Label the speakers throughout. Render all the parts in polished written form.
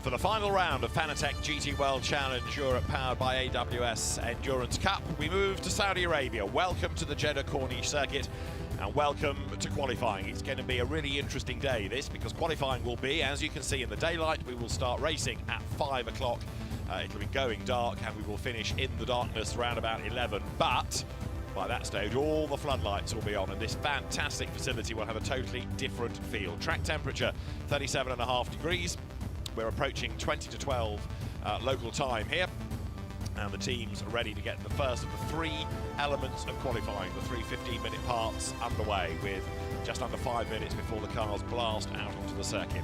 Speaker 1: For the final round of Fanatec GT World Challenge Europe powered by AWS Endurance Cup, we move to Saudi Arabia. Welcome to the Jeddah Corniche Circuit and welcome to qualifying. It's going to be a really interesting day, this, because qualifying will be, as you can see in the daylight, we will start racing at 5 o'clock. It'll be going dark and we will finish in the darkness around about 11. But by that stage, all the floodlights will be on and this fantastic facility will have a totally different feel. Track temperature, 37.5 degrees. We're approaching 20 to 12 local time here. And the teams are ready to get the first of the three elements of qualifying, the three 15-minute parts underway, with just under 5 minutes before the cars blast out onto the circuit.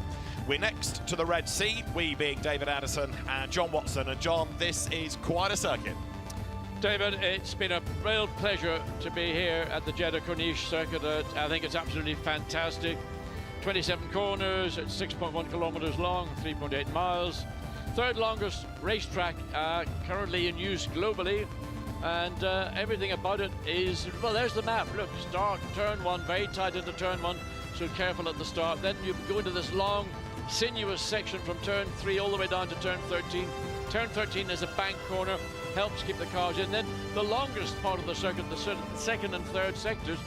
Speaker 1: We're next to the Red Sea, we being David Addison and John Watson. And John, this is quite a circuit.
Speaker 2: David, it's been a real pleasure to be here at the Jeddah Corniche Circuit. I think it's absolutely fantastic. 27 corners, it's 6.1 kilometers long, 3.8 miles. Third longest racetrack currently in use globally. And everything about it is, well, there's the map. Look, start turn one, very tight into turn one, so careful at the start. Then you go into this long, sinuous section from turn 3 all the way down to turn 13. Turn 13 is a bank corner, helps keep the cars in. Then the longest part of the circuit, the second and third sectors,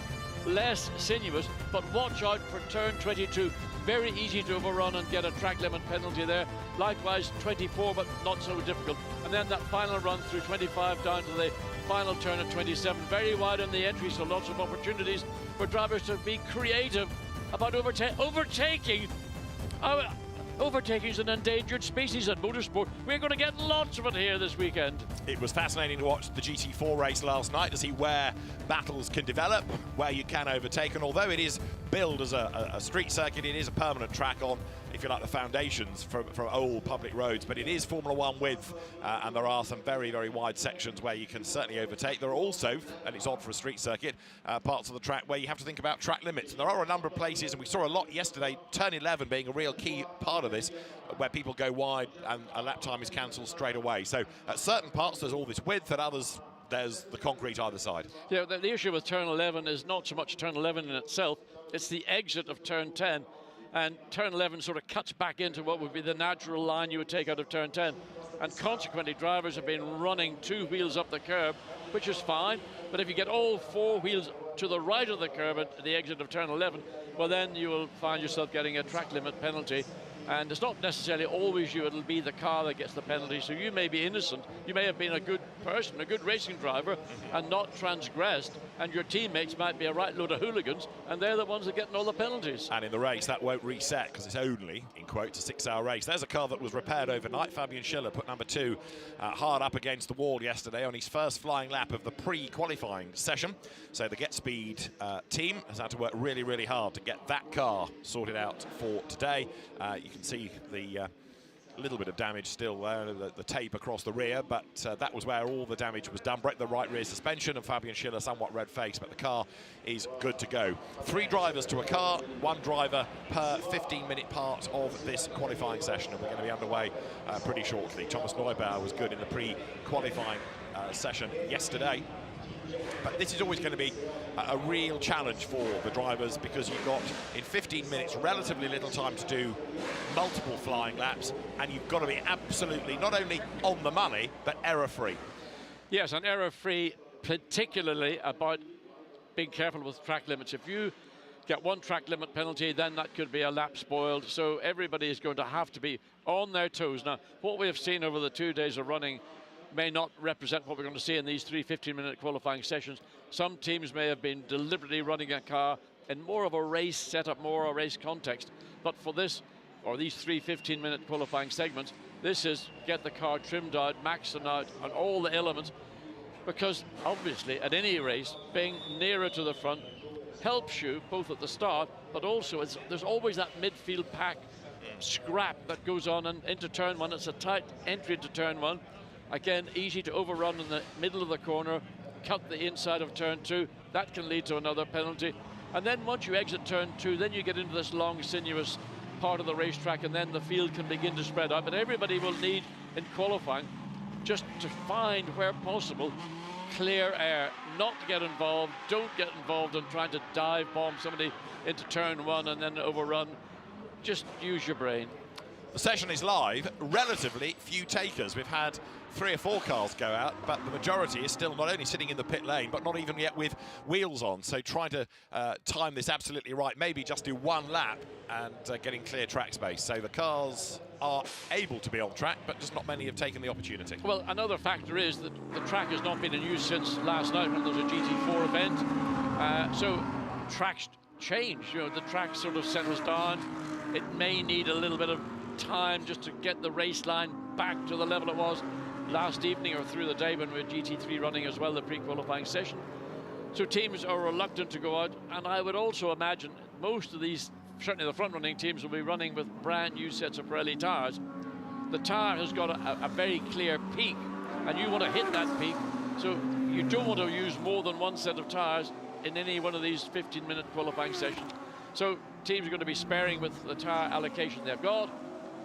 Speaker 2: less sinuous, but watch out for turn 22. Very easy to overrun and get a track limit penalty there. Likewise 24, but not so difficult. And then that final run through 25 down to the final turn at 27. Very wide on the entry, so lots of opportunities for drivers to be creative about overtaking. Overtaking is an endangered species in motorsport. We're going to get lots of it here this weekend. It
Speaker 1: was fascinating to watch the GT4 race last night to see where battles can develop, where you can overtake. And although it is billed as a street circuit, it is a permanent track on, if you like, the foundations from old public roads. But it is Formula One width, and there are some very, very wide sections where you can certainly overtake. There are also, and it's odd for a street circuit, parts of the track where you have to think about track limits. And there are a number of places, and we saw a lot yesterday, turn 11 being a real key part of this, where people go wide and a lap time is cancelled straight away. So at certain parts there's all this width, at others there's the concrete either side.
Speaker 2: Yeah, the issue with turn 11 is not so much turn 11 in itself, it's the exit of turn 10. And turn 11 sort of cuts back into what would be the natural line you would take out of turn 10. And consequently, drivers have been running 2 wheels up the curb, which is fine. But if you get all 4 wheels to the right of the curb at the exit of turn 11, well, then you will find yourself getting a track limit penalty. And it's not necessarily always you, it'll be the car that gets the penalty. So you may be innocent, you may have been a good person, a good racing driver, and not transgressed, and your teammates might be a right load of hooligans, and they're the ones that are getting all the penalties.
Speaker 1: And in the race, that won't reset, because it's only, in quotes, a 6-hour race. There's a car that was repaired overnight. Fabian Schiller put number 2 hard up against the wall yesterday on his first flying lap of the pre-qualifying session. So the Get Speed team has had to work really, really hard to get that car sorted out for today. You can see the little bit of damage still there, the tape across the rear, but that was where all the damage was done. Broke the right rear suspension, and Fabian Schiller somewhat red-faced, but the car is good to go. 3 drivers to a car, 1 driver per 15-minute part of this qualifying session, and we're going to be underway pretty shortly. Thomas Neubauer was good in the pre-qualifying session yesterday. But this is always going to be a real challenge for the drivers, because you've got, in 15 minutes, relatively little time to do multiple flying laps, and you've got to be absolutely not only on the money, but error-free.
Speaker 2: Yes, and error-free, particularly about being careful with track limits. If you get 1 track limit penalty, then that could be a lap spoiled. So everybody is going to have to be on their toes. Now, what we have seen over the 2 days of running may not represent what we're going to see in these 3 15-minute qualifying sessions. Some teams may have been deliberately running a car in more of a race setup, more a race context. But for this, or these 3 15-minute qualifying segments, this is get the car trimmed out, maxed out on all the elements, because obviously at any race, being nearer to the front helps you both at the start, but also there's always that midfield pack scrap that goes on and into turn 1. It's a tight entry to turn 1. Again, easy to overrun in the middle of the corner, cut the inside of turn 2. That can lead to another penalty. And then once you exit turn 2, then you get into this long, sinuous part of the racetrack, and then the field can begin to spread out. But everybody will need, in qualifying, just to find, where possible, clear air, not to get involved. Don't get involved in trying to dive bomb somebody into turn 1 and then overrun. Just use your brain.
Speaker 1: The session is live, relatively few takers. We've had 3 or 4 cars go out, but the majority is still not only sitting in the pit lane, but not even yet with wheels on. So trying to time this absolutely right, maybe just do 1 lap and getting clear track space. So the cars are able to be on track, but just not many have taken the opportunity.
Speaker 2: Well, another factor is that the track has not been in use since last night when there was a GT4 event. So tracks change, you know, the track sort of settles down. It may need a little bit of time just to get the race line back to the level it was last evening or through the day when we had GT3 running as well, the pre-qualifying session. So teams are reluctant to go out, and I would also imagine most of these, certainly the front-running teams, will be running with brand new sets of Pirelli tyres. The tyre has got a very clear peak, and you want to hit that peak, so you don't want to use more than 1 set of tyres in any one of these 15-minute qualifying sessions. So teams are going to be sparing with the tyre allocation they've got,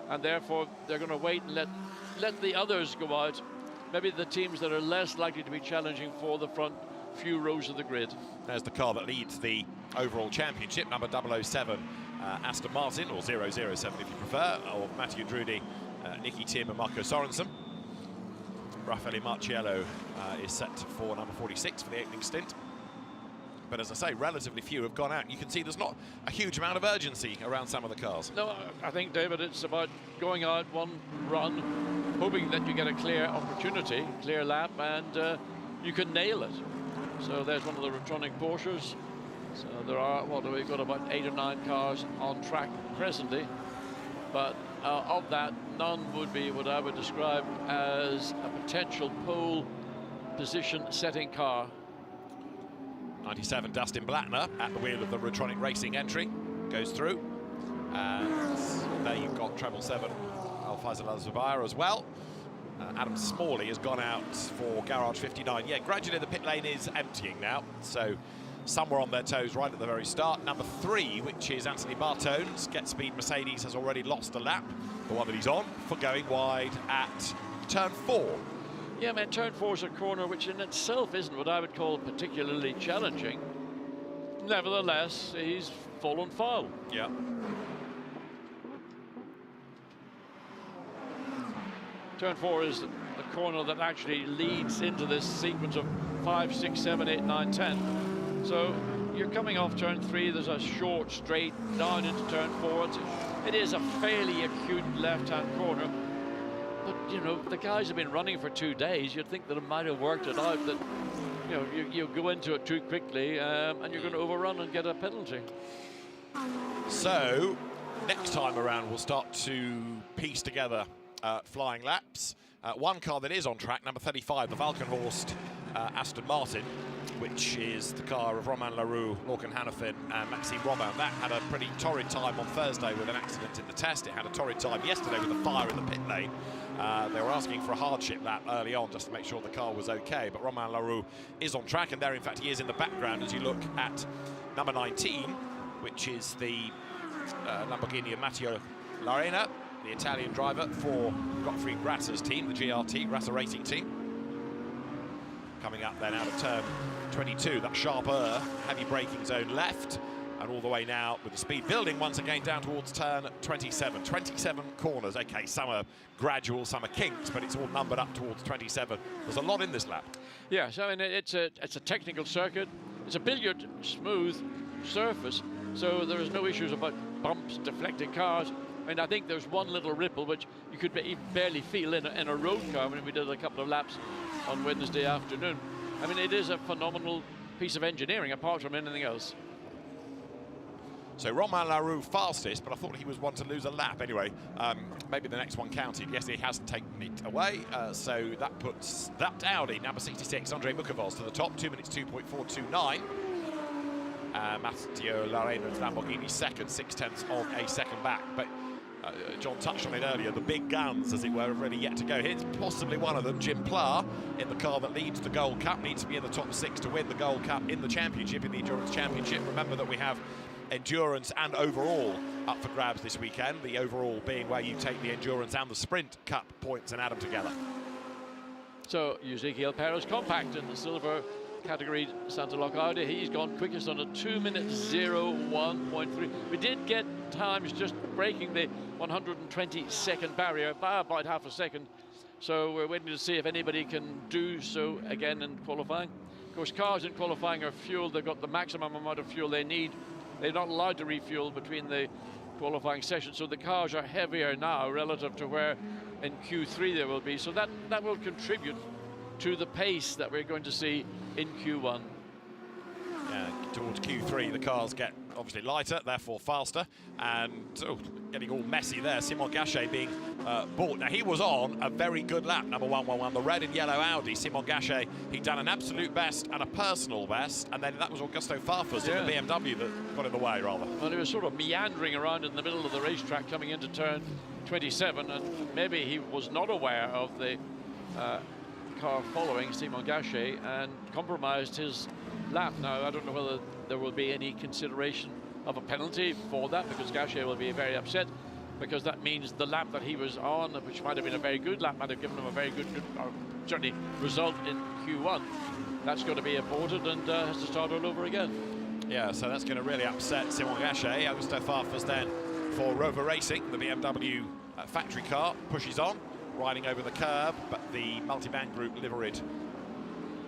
Speaker 2: and therefore they're going to wait and let the others go out, maybe the teams that are less likely to be challenging for the front few rows of the grid.
Speaker 1: There's the car that leads the overall championship, number 007 Aston Martin, or 007 if you prefer, or Matthew Drudy, Nicky Tim and Marco Sorensen. Raffaele Marciello is set for number 46 for the opening stint. But as I say, relatively few have gone out. You can see there's not a huge amount of urgency around some of the cars.
Speaker 2: No, I think, David, it's about going out 1 run, hoping that you get a clear opportunity, clear lap, and you can nail it. So there's one of the Retronic Porsches. So there are, we've got about 8 or 9 cars on track presently. But of that, none would be what I would describe as a potential pole position setting car.
Speaker 1: 97 Dustin Blattner at the wheel of the Retronic Racing entry, goes through. And there you've got treble 7 Al-Faisal Al-Zubair as well. Adam Smalley has gone out for Garage 59. Yeah, gradually the pit lane is emptying now, so some were on their toes right at the very start. Number 3, which is Anthony Bartones, Get Speed Mercedes, has already lost a lap, the one that he's on, for going wide at turn 4.
Speaker 2: Yeah, man, turn 4 is a corner which in itself isn't what I would call particularly challenging. Nevertheless, he's fallen foul.
Speaker 1: Yeah.
Speaker 2: Turn 4 is the corner that actually leads into this sequence of 5, 6, 7, 8, 9, 10. So you're coming off turn 3, there's a short straight down into turn 4. It is a fairly acute left-hand corner. But, you know, the guys have been running for 2 days. You'd think that it might have worked it out that, you know, you go into it too quickly and you're going to overrun and get a penalty.
Speaker 1: So, next time around, we'll start to piece together flying laps. One car that is on track, number 35, the Valkenhorst Aston Martin, which is the car of Romain Larue, Lorcan Hannafin and Maxime Robin. That had a pretty torrid time on Thursday with an accident in the test. It had a torrid time yesterday with a fire in the pit lane. They were asking for a hardship lap early on just to make sure the car was okay, but Romain Larue is on track, and there in fact he is in the background as you look at number 19, which is the Lamborghini of Matteo Larena, the Italian driver for Gottfried Grasser's team, the GRT, Grasser Racing team. Coming up then out of turn 22, that sharper, heavy braking zone left, and all the way now with the speed building once again down towards turn 27. 27 corners. Okay, some are gradual, some are kinks, but it's all numbered up towards 27. There's a lot in this lap.
Speaker 2: Yes, I mean, it's a technical circuit. It's a billiard smooth surface, so there is no issues about bumps, deflecting cars. I mean, I think there's one little ripple which you could barely feel in a road car when we did a couple of laps on Wednesday afternoon. I mean, it is a phenomenal piece of engineering apart from anything else.
Speaker 1: So Romain Larue fastest, but I thought he was one to lose a lap anyway. Maybe the next one counted. Yes, he hasn't taken it away. So that puts that Audi, number 66, Andre Mukavos, to the top, 2 minutes 2.429. Matteo Larena's Lamborghini second, 0.6 of a second back. But John touched on it earlier, the big guns, as it were, have really yet to go. Here's possibly one of them, Jim Pla, in the car that leads the Gold Cup, needs to be in the top 6 to win the Gold Cup in the championship, in the Endurance Championship. Remember that we have Endurance and Overall up for grabs this weekend, the Overall being where you take the Endurance and the Sprint Cup points and add them together.
Speaker 2: So Ezequiel Perez compact in the silver category Santa Loc Audi. He's gone quickest on a 2:01.3. We did get times just breaking the 120-second barrier by about half a second. So we're waiting to see if anybody can do so again in qualifying. Of course, cars in qualifying are fueled. They've got the maximum amount of fuel they need. They're not allowed to refuel between the qualifying sessions, so the cars are heavier now relative to where in Q3 they will be. So that will contribute to the pace that we're going to see in Q1.
Speaker 1: Yeah, towards Q3, the cars get obviously lighter, therefore faster, and getting all messy there. Simon Gachet being bought. Now, he was on a very good lap, number 111, the red and yellow Audi. Simon Gachet, he'd done an absolute best and a personal best, and then that was Augusto Farfus in the BMW that got in the way, rather.
Speaker 2: Well, he was sort of meandering around in the middle of the racetrack coming into turn 27, and maybe he was not aware of the car following Simon Gachet and compromised his lap. Now, I don't know whether there will be any consideration of a penalty for that, because Gachet will be very upset, because that means the lap that he was on, which might have been a very good lap, might have given him a very good certainly result in Q1. That's going to be aborted and has to start all over again.
Speaker 1: Yeah, so that's going to really upset Simon Gachet. Augusto Farfus then for Rover Racing, the BMW factory car, pushes on, riding over the curb, but the multi-band group liveried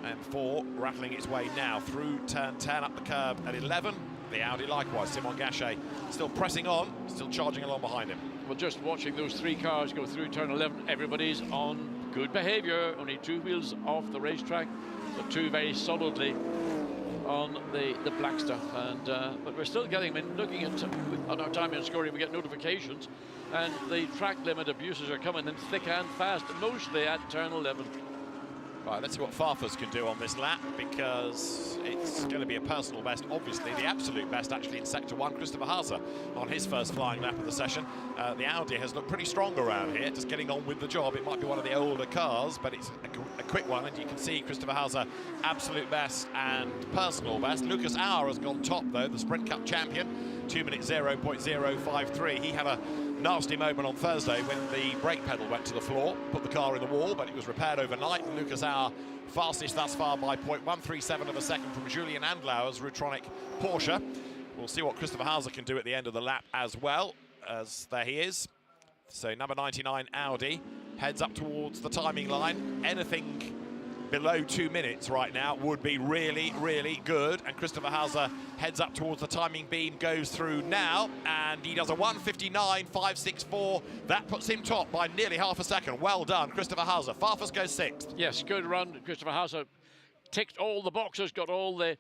Speaker 1: M4 rattling its way now through turn 10 up the curb at 11. The Audi likewise. Simon Gachet still pressing on, still charging along behind him.
Speaker 2: Well, just watching those three cars go through turn 11, everybody's on good behavior. Only two wheels off the racetrack, so two very solidly on the black stuff. And but we're still getting, looking at on our time and scoring, we get notifications, and the track limit abuses are coming in thick and fast, mostly at turn 11.
Speaker 1: Right, let's see what Farfus can do on this lap, because it's going to be a personal best, obviously. The absolute best, actually, in Sector 1, Christopher Haase on his first flying lap of the session. The Audi has looked pretty strong around here, just getting on with the job. It might be one of the older cars, but it's a quick one, and you can see Christopher Haase, absolute best and personal best. Lucas Auer has gone top, though, the Sprint Cup champion, 2:0.053. He had a nasty moment on Thursday when the brake pedal went to the floor, put the car in the wall, but it was repaired overnight. Lucas Auer, fastest thus far by 0.137 of a second from Julian Andlauer's Rutronic Porsche. We'll see what Christopher Haase can do at the end of the lap as well, as there he is. So number 99 Audi heads up towards the timing line. Anything below 2 minutes right now would be really, really good. And Christopher Haase heads up towards the timing beam, goes through now, and he does a 1:59.564. That puts him top by nearly half a second. Well done, Christopher Haase. Farfus goes sixth.
Speaker 2: Yes, good run. Christopher Haase ticked all the boxes, got all the,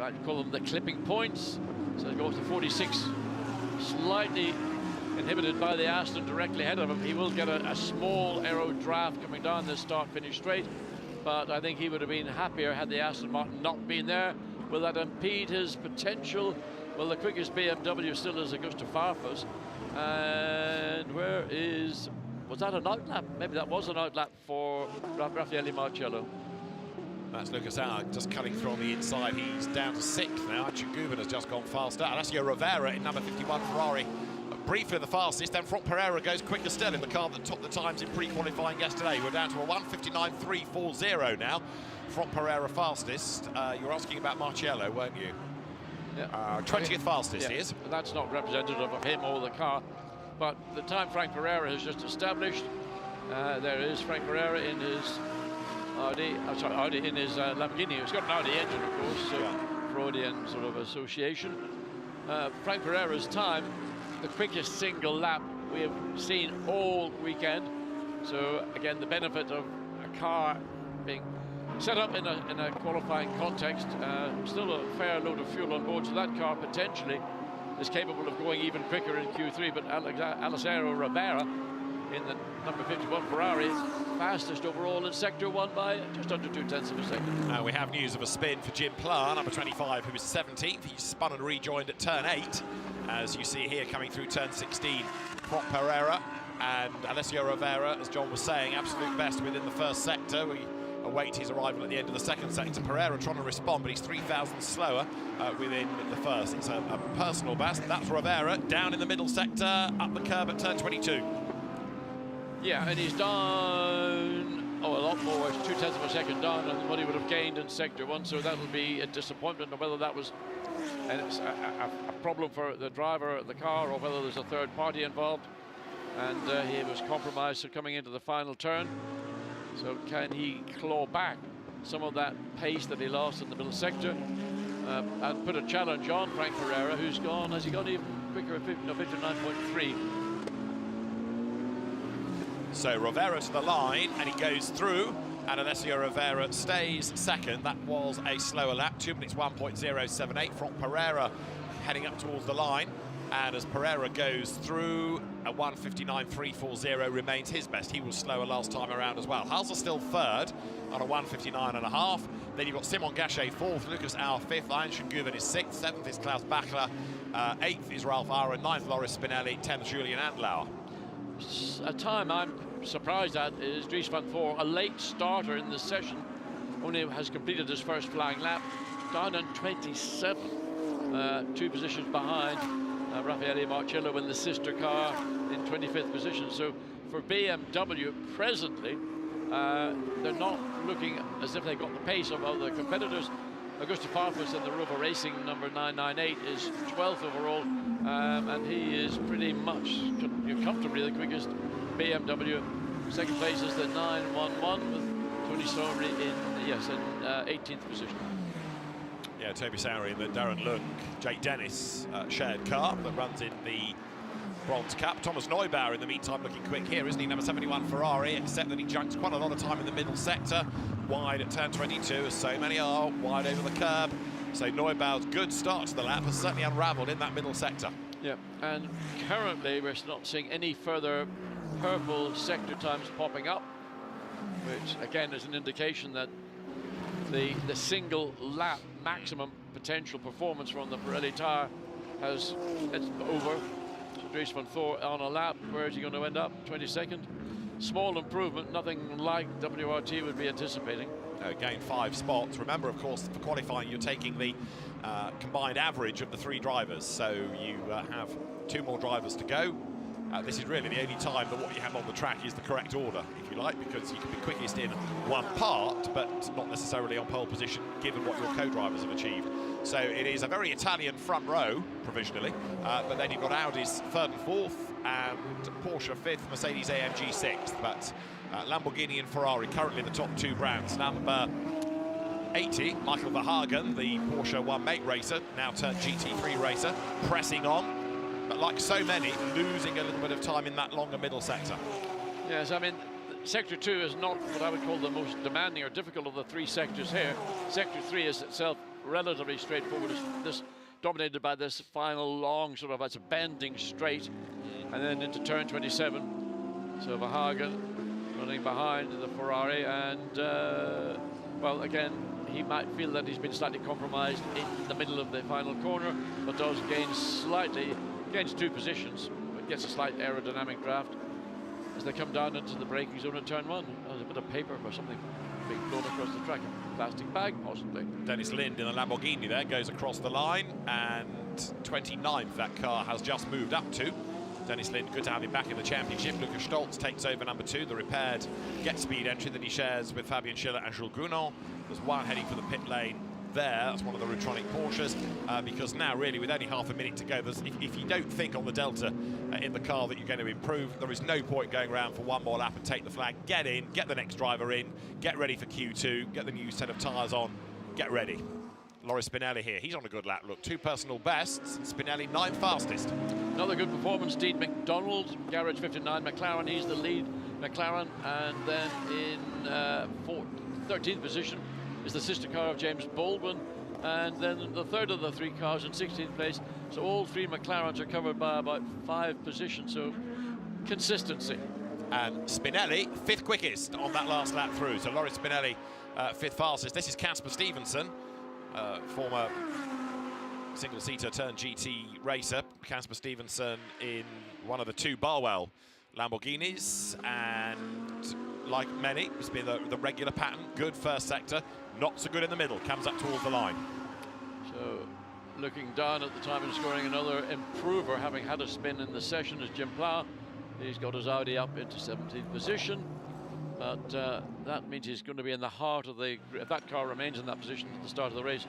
Speaker 2: I call them the clipping points. So he goes to 46, slightly inhibited by the Aston directly ahead of him. He will get a small aero draft coming down this start-finish straight, but I think he would have been happier had the Aston Martin not been there. Will that impede his potential? Well, the quickest BMW still is Augusto Farfus. And where is, was that an outlap? Maybe that was an outlap for Raffaele Marcello.
Speaker 1: That's Lucas Auer just cutting through on the inside. He's down to sixth now. Archie Guben has just gone faster. Alessio Rivera in number 51 Ferrari, briefly the fastest. Then Franck Pereira goes quicker still in the car that topped the times in pre-qualifying yesterday. We're down to a 1:59.340 now. Franck Pereira fastest. You were asking about Marcello, weren't you?
Speaker 2: Yeah.
Speaker 1: 20th fastest he is.
Speaker 2: That's not representative of him or the car, but the time Franck Pereira has just established. There is Franck Pereira in his Audi, Audi in his Lamborghini. It's got an Audi engine, of course, so Freudian sort of association. Franck Pereira's time, the quickest single lap we have seen all weekend. So again, the benefit of a car being set up in a qualifying context, still a fair load of fuel on board, so that car potentially is capable of going even quicker in Q3. But Alessio Rivera in the number 51 Ferrari, fastest overall in Sector 1 by just under 0.2 of a second.
Speaker 1: We have news of a spin for Jim Pla, number 25, who is 17th. He's spun and rejoined at turn 8. As you see here, coming through turn 16, Franck Pereira and Alessio Rivera, as John was saying, absolute best within the first sector. We await his arrival at the end of the second sector. Pereira trying to respond, but he's 3,000 slower within the first. It's a personal best. That's Rivera down in the middle sector, up the curb at turn 22.
Speaker 2: Yeah, and he's down a lot more. It's 0.2 of a second down than what he would have gained in sector 1, so that will be a disappointment. Whether that was a problem for the driver of the car or whether there's a third party involved. And he was compromised coming into the final turn. So can he claw back some of that pace that he lost in the middle sector and put a challenge on Frank Pereira, who's gone, has he gone even quicker at 59.3?
Speaker 1: So Rivera to the line, and he goes through, and Alessio Rivera stays second. That was a slower lap, 2 minutes 1.078 from Pereira heading up towards the line. And as Pereira goes through, a 1:59.340 remains his best. He was slower last time around as well. Halser still third on a 1:59.5. Then you've got Simon Gachet fourth, Lucas Auer fifth, Ian Guven is sixth, seventh is Klaus Bachler, eighth is Ralph Aaron, ninth Loris Spinelli, 10th Julian Andlauer.
Speaker 2: A time I'm surprised at is Dries van Voor, a late starter in this session, only has completed his first flying lap, down in 27, 2 positions behind Raffaele Marcello in the sister car in 25th position. So for BMW presently, they're not looking as if they got the pace of other competitors. Augusto Farfus in the Rover Racing number 998 is 12th overall, and he is pretty much comfortably the quickest BMW. Second place is the 911 with Tony Sowery in 18th position.
Speaker 1: Yeah, Toby Sowery and the Darren Lund, Jake Dennis shared car that runs in the Bronze Cup. Thomas Neubauer in the meantime looking quick here, isn't he? Number 71 Ferrari, except that he junks quite a lot of time in the middle sector, wide at turn 22, as so many are, wide over the curb. So Neubauer's good start to the lap has certainly unravelled in that middle sector.
Speaker 2: Yeah, and currently we're not seeing any further purple sector times popping up, which again is an indication that the single lap maximum potential performance from the Pirelli tire it's over. So Dries van Voor on a lap, where is he going to end up? 22nd. Small improvement, nothing like WRT would be anticipating.
Speaker 1: Gain 5 spots. Remember, of course, for qualifying, you're taking the combined average of the 3 drivers. So you have 2 more drivers to go. This is really the only time that what you have on the track is the correct order, if you like, because you can be quickest in one part, but not necessarily on pole position, given what your co-drivers have achieved. So it is a very Italian front row, provisionally, but then you've got Audi's 3rd and 4th, and Porsche 5th, Mercedes AMG 6th, but Lamborghini and Ferrari currently the top 2 brands. Number 80, Michael Verhagen, the Porsche 1 mate racer, now turned GT3 racer, pressing on. But like so many, losing a little bit of time in that longer middle sector.
Speaker 2: Yes, I mean, Sector 2 is not what I would call the most demanding or difficult of the 3 sectors here. Sector 3 is itself relatively straightforward. It's this dominated by this final long sort of, it's a bending straight, and then into turn 27. So Verhagen running behind the Ferrari, and well, again, he might feel that he's been slightly compromised in the middle of the final corner, but does gain slightly. Gains 2 positions, but gets a slight aerodynamic draft as they come down into the braking zone at turn 1. There's a bit of paper or something being blown across the track. A plastic bag, possibly.
Speaker 1: Dennis Lind in a Lamborghini there goes across the line, and 29th that car has just moved up to. Dennis Lind, good to have him back in the championship. Lucas Stoltz takes over number 2, the repaired Get Speed entry that he shares with Fabian Schiller and Jules Gounon. There's one heading for the pit lane there. That's one of the Rutronic Porsches, because now really with only half a minute to go, if you don't think on the Delta in the car that you're going to improve, there is no point going around for one more lap and take the flag. Get in, get the next driver in, get ready for Q2, get the new set of tyres on, get ready. Loris Spinelli here, he's on a good lap. Look, 2 personal bests, Spinelli 9th fastest.
Speaker 2: Another good performance, Dean McDonald, Garage 59 McLaren, he's the lead McLaren, and then in 13th position is the sister car of James Baldwin, and then the 3rd of the 3 cars in 16th place. So all 3 McLarens are covered by about 5 positions, so consistency.
Speaker 1: And Spinelli 5th quickest on that last lap through. So Loris Spinelli 5th fastest. This is Casper Stevenson, former single-seater turned GT racer. Casper Stevenson in one of the 2 Barwell Lamborghinis, and like many, it's been the regular pattern. Good first sector, not so good in the middle, comes up towards the line.
Speaker 2: So looking down at the time and scoring, another improver, having had a spin in the session, is Jim Plough. He's got his Audi up into 17th position. But that means he's going to be in the heart of the... If that car remains in that position at the start of the race,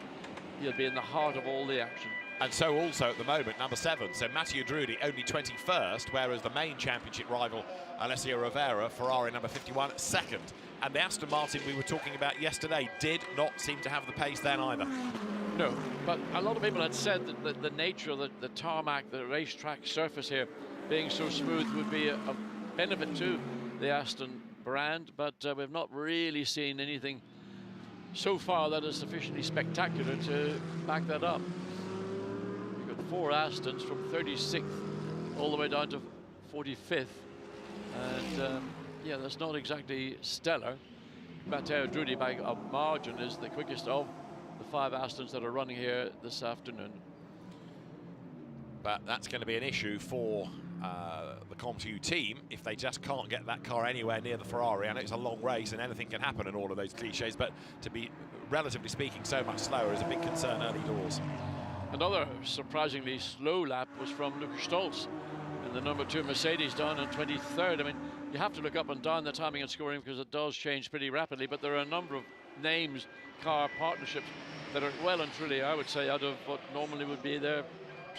Speaker 2: he'll be in the heart of all the action.
Speaker 1: And so also at the moment, number 7, so Matteo Drudi only 21st, whereas the main championship rival, Alessio Rovera, Ferrari number 51, second. And the Aston Martin we were talking about yesterday did not seem to have the pace then either.
Speaker 2: No, but a lot of people had said that the nature of the tarmac, the racetrack surface here being so smooth would be a benefit to the Aston brand, but we've not really seen anything so far that is sufficiently spectacular to back that up. You've got 4 Astons from 36th all the way down to 45th, and yeah, that's not exactly stellar. Matteo Drudi by a margin is the quickest of the 5 Astons that are running here this afternoon.
Speaker 1: But that's going to be an issue for the Comp2 team if they just can't get that car anywhere near the Ferrari. I know it's a long race and anything can happen in all of those cliches, but to be, relatively speaking, so much slower is a big concern early doors.
Speaker 2: Another surprisingly slow lap was from Lukas Stolz in the number 2 Mercedes down in 23rd. I mean, you have to look up and down the timing and scoring because it does change pretty rapidly, but there are a number of names, car partnerships that are well and truly, I would say, out of what normally would be their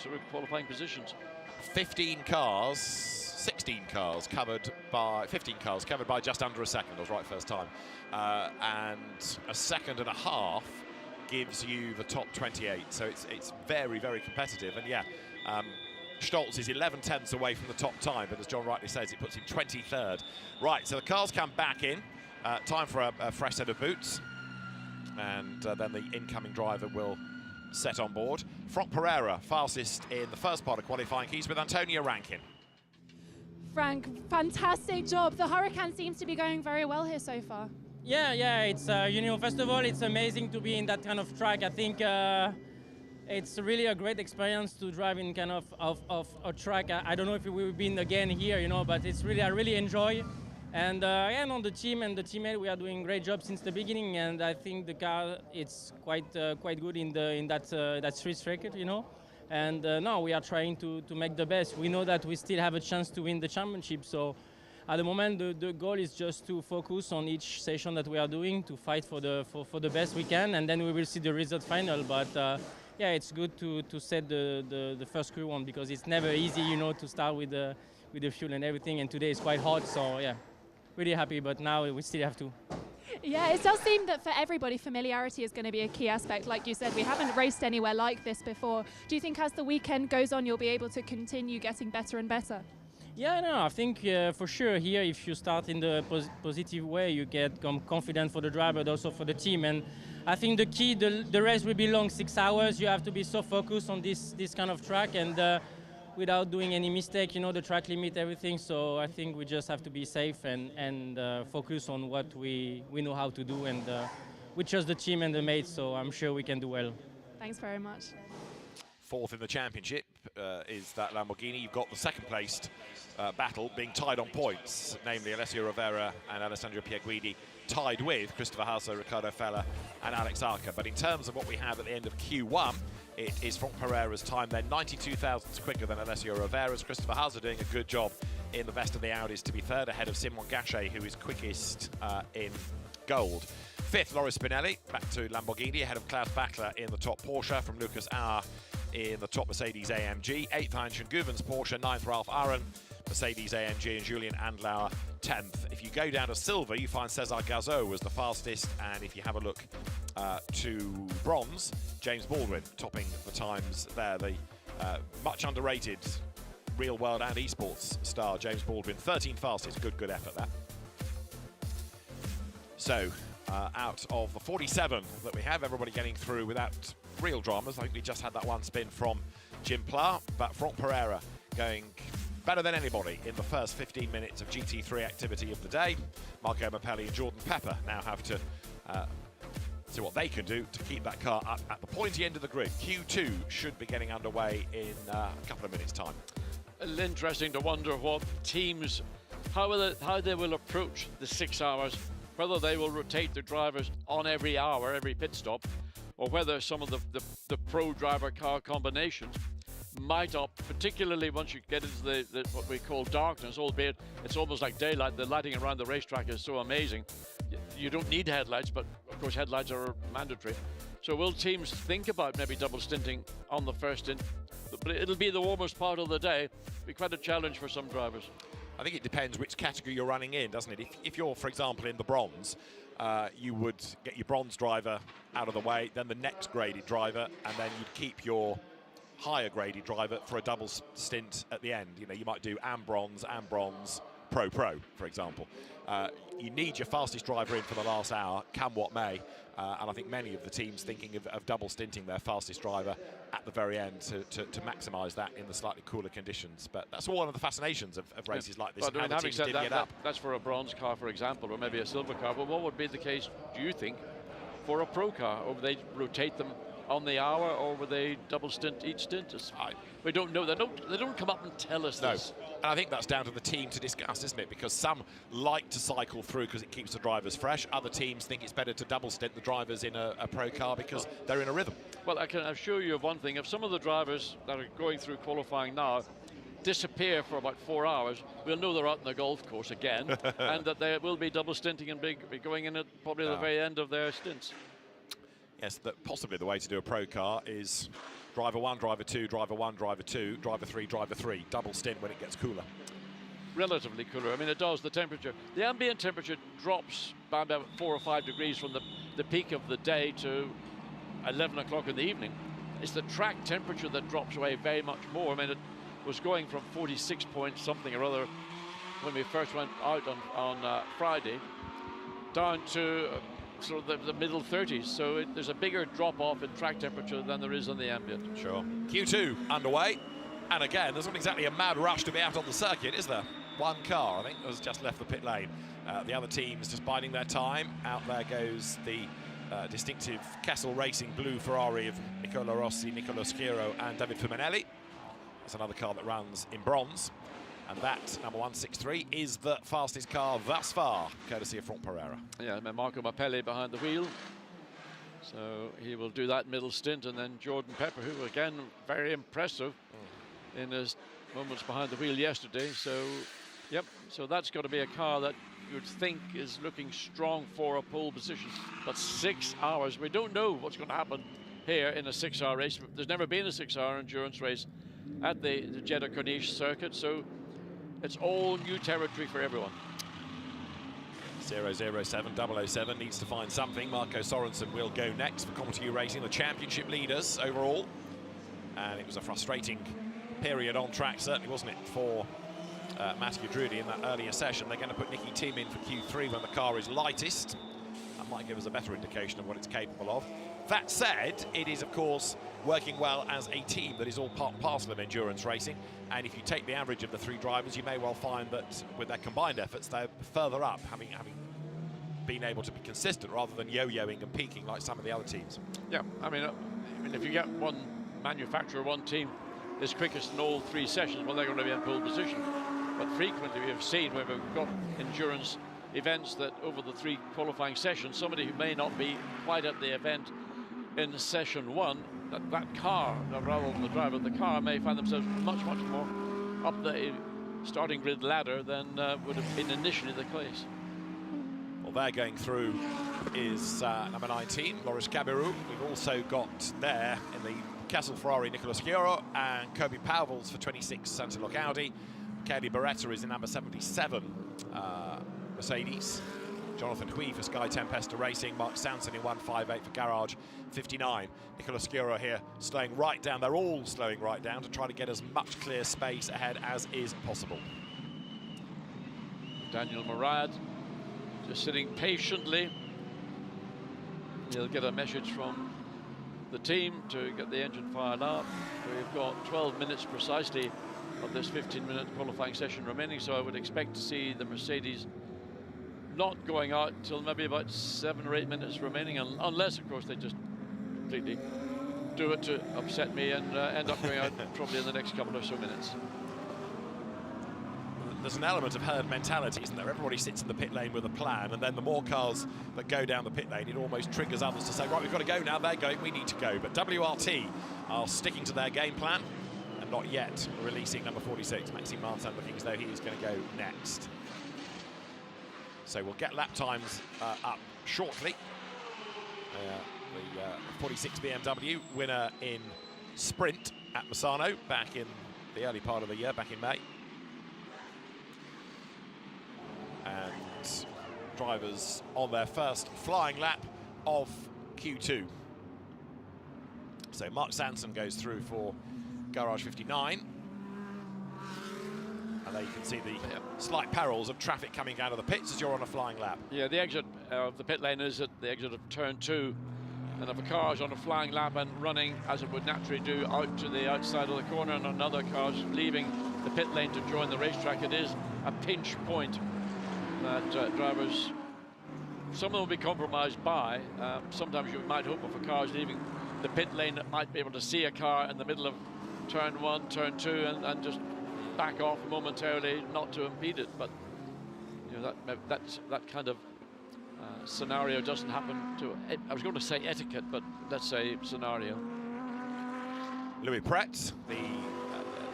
Speaker 2: sort of qualifying positions.
Speaker 1: 16 cars covered by 15 cars covered by just under a second. I was right first time, and a second and a half gives you the top 28. So it's very, very competitive. And yeah, Stolz is 11 tenths away from the top time, but as John rightly says, it puts him 23rd. Right, so the cars come back in. Time for a fresh set of boots, and then the incoming driver will set on board. Franck Pereira, fastest in the first part of qualifying. He's with Antonio Rankin.
Speaker 3: Frank, fantastic job. The Huracan seems to be going very well here so far.
Speaker 4: Yeah, it's, you know, first of all, it's amazing to be in that kind of track. I think it's really a great experience to drive in kind of a track. I don't know if we've been again here, you know, but it's really, I really enjoy. And on the team and the teammate, we are doing great job since the beginning, and I think the car it's quite good in that street circuit, you know. And now we are trying to make the best. We know that we still have a chance to win the championship. So at the moment, the goal is just to focus on each session that we are doing, to fight for the best we can, and then we will see the result final. But yeah, it's good to set the first Q1 because it's never easy, you know, to start with the fuel and everything. And today is quite hot, so yeah. Really happy, but now we still have to.
Speaker 3: Yeah, it does seem that for everybody, familiarity is going to be a key aspect. Like you said, we haven't raced anywhere like this before. Do you think as the weekend goes on, you'll be able to continue getting better and better?
Speaker 4: Yeah, no, I think for sure here, if you start in the positive way, you get confident for the driver, but also for the team. And I think the key, the race will be long, 6 hours. You have to be so focused on this kind of track and without doing any mistake, you know, the track limit, everything. So I think we just have to be safe and focus on what we know how to do. And we trust the team and the mates, so I'm sure we can do well.
Speaker 3: Thanks very much.
Speaker 1: 4th in the championship is that Lamborghini. You've got the second-placed battle being tied on points, namely Alessio Rovera and Alessandro Pierguidi, tied with Christopher Haase, Ricardo Fella and Alex Arca. But in terms of what we have at the end of Q1, it is Franck Pereira's time. They're 92 thousandths quicker than Alessio Rovera's. Christopher Haase doing a good job in the best of the Audis to be third, ahead of Simon Gachet, who is quickest in gold. 5th, Loris Spinelli, back to Lamborghini, ahead of Klaus Bachler in the top Porsche, from Lucas Auer in the top Mercedes AMG. 8th, Heinz Guvens Porsche. 9th, Ralph Aaron, Mercedes AMG, and Julian Andlauer 10th. If you go down to silver, you find Cesar Gazot was the fastest, and if you have a look to bronze, James Baldwin topping the times there. The much underrated real world and esports star James Baldwin, 13th fastest. Good effort there. So out of the 47 that we have, everybody getting through without real dramas. I think we just had that one spin from Jim Pla, but Franck Pereira going better than anybody in the first 15 minutes of GT3 activity of the day. Marco Mappelli and Jordan Pepper now have to see what they can do to keep that car up at the pointy end of the grid. Q2 should be getting underway in a couple of minutes' time.
Speaker 2: Interesting to wonder what teams, how they will approach the 6 hours, whether they will rotate their drivers on every hour, every pit stop, or whether some of the pro driver car combinations might opt, particularly once you get into the what we call darkness, albeit it's almost like daylight. The lighting around the racetrack is so amazing. You don't need headlights, but of course headlights are mandatory. So will teams think about maybe double stinting on the first stint? But it'll be the warmest part of the day. Be quite a challenge for some drivers.
Speaker 1: I think it depends which category you're running in, doesn't it? If you're, for example, in the bronze, you would get your bronze driver out of the way, then the next graded driver, and then you'd keep your higher graded driver for a double stint at the end. You know, you might do and bronze, pro, for example. You need your fastest driver in for the last hour, come what may, and I think many of the teams thinking of double stinting their fastest driver at the very end to maximise that in the slightly cooler conditions. But that's one of the fascinations of races like this.
Speaker 2: But
Speaker 1: How the
Speaker 2: having
Speaker 1: teams
Speaker 2: said
Speaker 1: divvy it
Speaker 2: that,
Speaker 1: up.
Speaker 2: that's for a bronze car, for example, or maybe a silver car. But what would be the case, do you think, for a pro car? Or would they rotate them on the hour, or would they double stint each stint? We don't know. They don't come up and tell us this.
Speaker 1: And I think that's down to the team to discuss, isn't it? Because some like to cycle through because it keeps the drivers fresh. Other teams think it's better to double stint the drivers in a pro car because they're in a rhythm.
Speaker 2: Well, I can assure you of one thing. If some of the drivers that are going through qualifying now disappear for about 4 hours, we'll know they're out on the golf course again, and that they will be double stinting and be going in at probably the very end of their stints.
Speaker 1: Yes, possibly the way to do a pro car is driver 1, driver 2, driver 1, driver 2, driver 3, driver 3. Double stint when it gets cooler.
Speaker 2: Relatively cooler. I mean, it does. The temperature, the ambient temperature drops by about 4 or 5 degrees from the peak of the day to 11 o'clock in the evening. It's the track temperature that drops away very much more. I mean, it was going from 46 point something or other when we first went out on Friday down to sort of the middle 30s. So there's a bigger drop off in track temperature than there is on the ambient.
Speaker 1: Sure. Q2 underway. And again, there's not exactly a mad rush to be out on the circuit, is there? One car, I think, has just left the pit lane. The other teams just biding their time. Out there goes the distinctive Kessel Racing blue Ferrari of Nicola Rossi, Nicola Schiero and David Fumanelli. That's another car that runs in bronze. And that, number 163, is the fastest car thus far, courtesy of Franck Pereira.
Speaker 2: Yeah, and Marco Mappelli behind the wheel. So he will do that middle stint, and then Jordan Pepper, who again very impressive in his moments behind the wheel yesterday. So, yep, so that's got to be a car that you'd think is looking strong for a pole position. But 6 hours, we don't know what's going to happen here in a 6-hour race. There's never been a 6-hour endurance race at the Jeddah Corniche Circuit, so it's all new territory for everyone.
Speaker 1: 007 007 needs to find something. Marco Sorensen will go next for Comedy Racing, the championship leaders overall. And it was a frustrating period on track, certainly, wasn't it, for Matthew Drudy in that earlier session. They're going to put Nicky Tim in for Q3 when the car is lightest. That might give us a better indication of what it's capable of. That said, it is, of course, working well as a team that is all part and parcel of endurance racing. And if you take the average of the 3 drivers, you may well find that with their combined efforts, they're further up, having been able to be consistent rather than yo-yoing and peaking like some of the other teams.
Speaker 2: Yeah, I mean, if you get one manufacturer, one team is quickest in all 3 sessions, well, they're going to be in pole position. But frequently we have seen where we've got endurance events that over the 3 qualifying sessions, somebody who may not be quite at the event in session 1, that car, rather than the driver, the car may find themselves much more up the starting grid ladder than would have been initially the case.
Speaker 1: Well, they're going through is number 19, Loris Cabirou. We've also got there in the Kessel Ferrari, Nicola Schiero, and Kobe Pauwels for 26, Santa Luc Audi. Kelly Beretta is in number 77, Mercedes. Jonathan Hui for Sky Tempesta Racing, Mark Sanson in 158 for Garage 59. Nicola Schiero here slowing right down. They're all slowing right down to try to get as much clear space ahead as is possible.
Speaker 2: Daniel Murad just sitting patiently. He'll get a message from the team to get the engine fired up. We've got 12 minutes precisely of this 15-minute qualifying session remaining, so I would expect to see the Mercedes not going out till maybe about 7 or 8 minutes remaining, unless, of course, they just completely do it to upset me and end up going out probably in the next couple or so minutes.
Speaker 1: There's an element of herd mentality, isn't there? Everybody sits in the pit lane with a plan, and then the more cars that go down the pit lane, it almost triggers others to say, right, we've got to go now, they're going, we need to go. But WRT are sticking to their game plan, and not yet releasing number 46. Maxime Martin looking as though he is going to go next. So we'll get lap times up shortly. The 46 BMW winner in sprint at Misano back in the early part of the year, back in May. And drivers on their first flying lap of Q2. So Mark Sanson goes through for Garage 59. And there you can see the slight perils of traffic coming out of the pits as you're on a flying lap.
Speaker 2: Yeah, the exit of the pit lane is at the exit of turn 2. And if a car is on a flying lap and running, as it would naturally do, out to the outside of the corner, and another car is leaving the pit lane to join the racetrack, it is a pinch point that drivers, some of them will be compromised by. Sometimes you might hope if a car is leaving the pit lane, it might be able to see a car in the middle of turn 1, turn 2, and just back off momentarily, not to impede it. But you know, that kind of scenario doesn't happen to, I was going to say etiquette, but let's say scenario.
Speaker 1: Louis Pret, the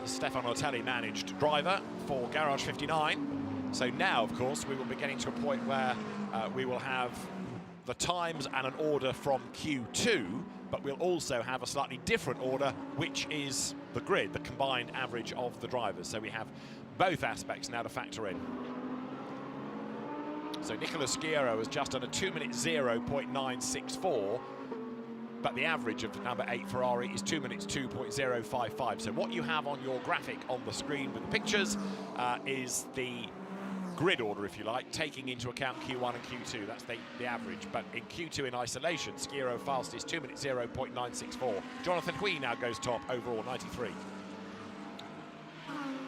Speaker 1: Stefano Otelli managed driver for Garage 59. So now, of course, we will be getting to a point where we will have the times and an order from Q2, but we'll also have a slightly different order, which is the grid, the combined average of the drivers. So we have both aspects now to factor in. So Nicolas Sciero has just done a 2-minute 0.964, but the average of number 8 Ferrari is 2 minutes 2.055. So what you have on your graphic on the screen with the pictures is the grid order, if you like, taking into account Q1 and Q2. That's the average. But in Q2 in isolation, Sciero fastest 2 minutes 0.964. Jonathan Hui now goes top overall, 93.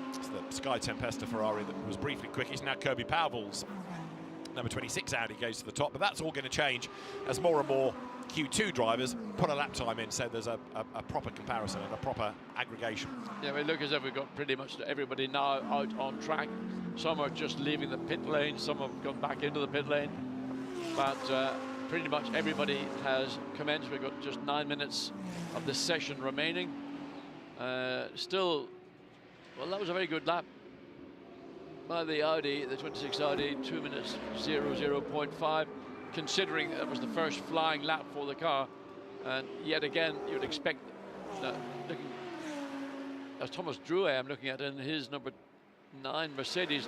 Speaker 1: It's the Sky Tempesta Ferrari that was briefly quickest. Now Kirby Powell's number 26 Audi goes to the top, but that's all going to change as more and more Q2 drivers put a lap time in, so there's a proper comparison and a proper aggregation. Yeah,
Speaker 2: we look as if we've got pretty much everybody now out on track. Some are just leaving the pit lane, some have gone back into the pit lane, but pretty much everybody has commenced. We've got just 9 minutes of this session remaining. Still, well, that was a very good lap by the Audi, the 26 Audi, 2 minutes 0.5, considering it was the first flying lap for the car. And yet again, you'd expect, looking as Thomas Drouet, I'm looking at in his number 9 Mercedes,